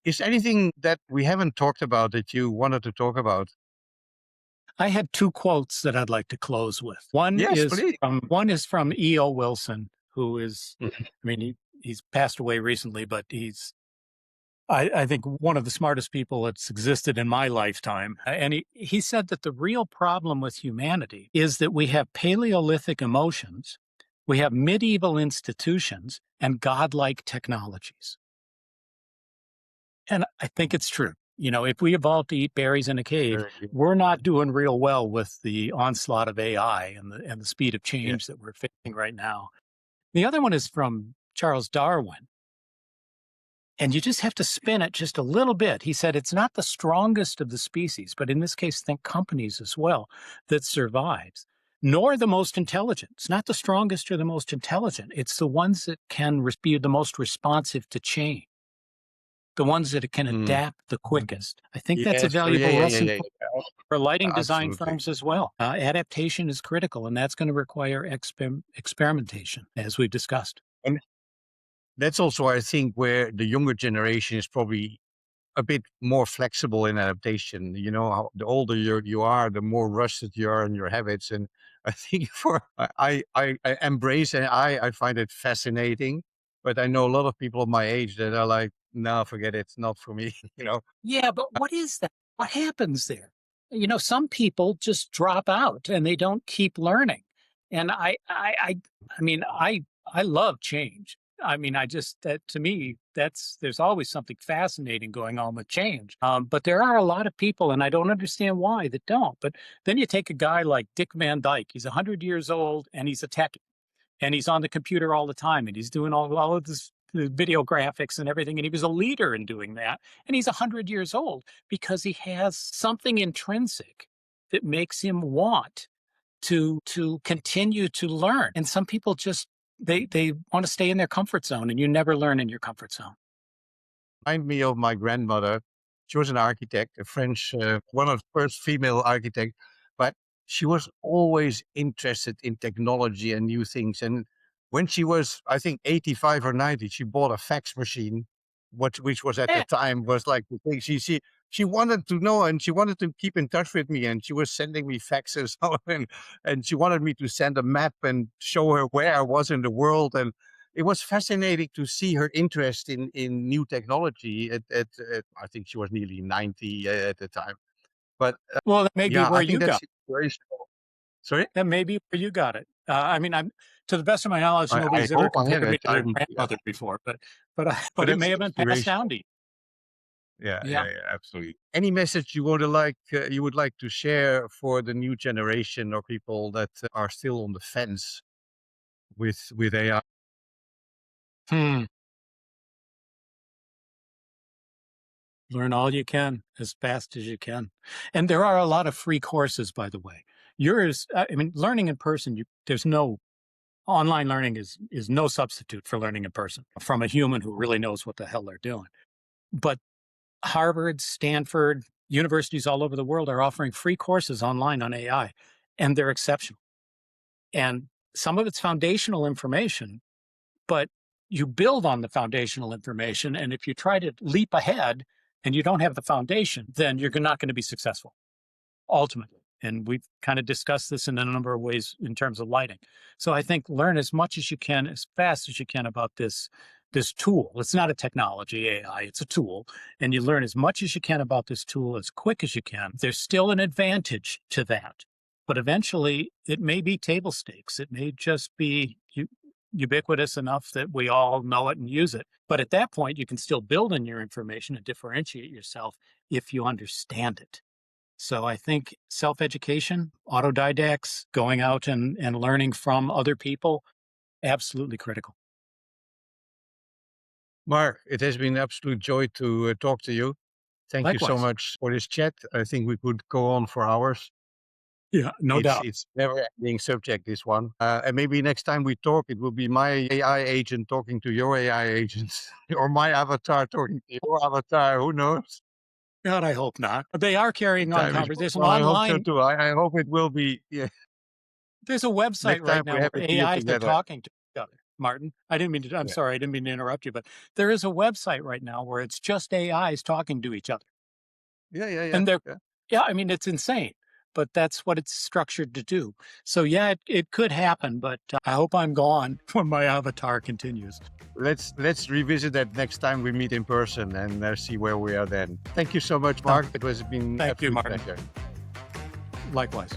Is anything that we haven't talked about that you wanted to talk about? I had two quotes that I'd like to close with. One Yes, is please. from E.O. Wilson, who is, Mhm. I mean, he's passed away recently, but he's I think one of the smartest people that's existed in my lifetime. And he said that the real problem with humanity is that we have Paleolithic emotions, we have medieval institutions, and godlike technologies. And I think it's true. You know, if we evolved to eat berries in a cave, Very good. we're not doing real well with the onslaught of AI and the speed of Yeah. change that we're facing right now. The other one is from Charles Darwin. And you just have to spin it just a little bit. He said it's not the strongest of the species, but in this case, think companies as well, that survives, nor the most intelligent. It's not the strongest or the most intelligent. It's the ones that can be the most responsive to change, the ones that can Mm. adapt the quickest. I think that's a Yes. Oh, yeah, valuable yeah, yeah, lesson yeah, yeah. for lighting design Absolutely. firms as well. Adaptation is critical, and that's going to require experimentation, as we've discussed. And that's also, I think, where the younger generation is probably a bit more flexible in adaptation. You know, how the older you are, the more rusted you are in your habits. And I think I embrace AI. I find it fascinating, but I know a lot of people of my age that are like, no, forget it. It's not for me. You know, Yeah, but what is that? What happens there? You know, some people just drop out and they don't keep learning. And I mean, I love change. I mean, I just that to me, that's there's always something fascinating going on with change. But there are a lot of people, and I don't understand why that don't. But then you take a guy like Dick Van Dyke. He's 100 years old and he's a techie and he's on the computer all the time and he's doing all of this the video graphics and everything, and he was a leader in doing that, and he's 100 years old because he has something intrinsic that makes him want to continue to learn. And some people just they want to stay in their comfort zone, and you never learn in your comfort zone. remind me of my grandmother. She was an architect, a French, one of the first female architects, but she was always interested in technology and new things. And when she was, I think, 85 or 90, she bought a fax machine, which was at the Yeah. time was like the thing. She wanted to know and she wanted to keep in touch with me, and she was sending me faxes and she wanted me to send a map and show her where I was in the world. And it was fascinating to see her interest in new technology. I think she was nearly 90 at the time. But Well, that may be yeah, where I think you got that's very small. Sorry, that may be where you got it. I mean, I'm to the best of my knowledge, I nobody's ever hope I had compared me it. to their Yeah, grandmother before, but but it it's may have been passed down inspirational. to you. Yeah, Yeah. yeah, yeah, absolutely. Any message you would like to share for the new generation or people that are still on the fence with AI? Hmm. Learn all you can as fast as you can. And there are a lot of free courses, by the way. I mean, learning in person, there's no online learning is no substitute for learning in person from a human who really knows what the hell they're doing. But Harvard, Stanford, universities all over the world are offering free courses online on AI, and they're exceptional. And some of it's foundational information, but you build on the foundational information. And if you try to leap ahead and you don't have the foundation, then you're not going to be successful ultimately. And we've kind of discussed this in a number of ways in terms of lighting. So I think learn as much as you can, as fast as you can about this tool. It's not a technology, AI, it's a tool. And you learn as much as you can about this tool as quick as you can. There's still an advantage to that. But eventually it may be table stakes. It may just be ubiquitous enough that we all know it and use it. But at that point, you can still build on your information and differentiate yourself if you understand it. So I think self-education, autodidacts, going out and learning from other people, absolutely critical. Mark, it has been an absolute joy to talk to you. Thank you so Likewise. much for this chat. I think we could go on for hours. Yeah, no doubt. It's never ending subject, this one. And maybe next time we talk, it will be my AI agent talking to your AI agents, or my avatar talking to your avatar. Who knows? God, I hope not. They are carrying on Time is conversation well. I hope so online. too. I hope it will be. Yeah. There's a website Next time right we now have where a beer AIs are together. talking to each other. Martin, I'm Yeah. sorry, I didn't mean to interrupt you, but there is a website right now where it's just AIs talking to each other. Yeah. Yeah. Yeah. And they're, Yeah. yeah, I mean, it's insane. but that's what it's structured to do. So yeah, it could happen, but I hope I'm gone when my avatar continues. Let's revisit that next time we meet in person and see where we are then. Thank you so much, Mark. It was been Thank you, absolute Martin. pleasure. Likewise.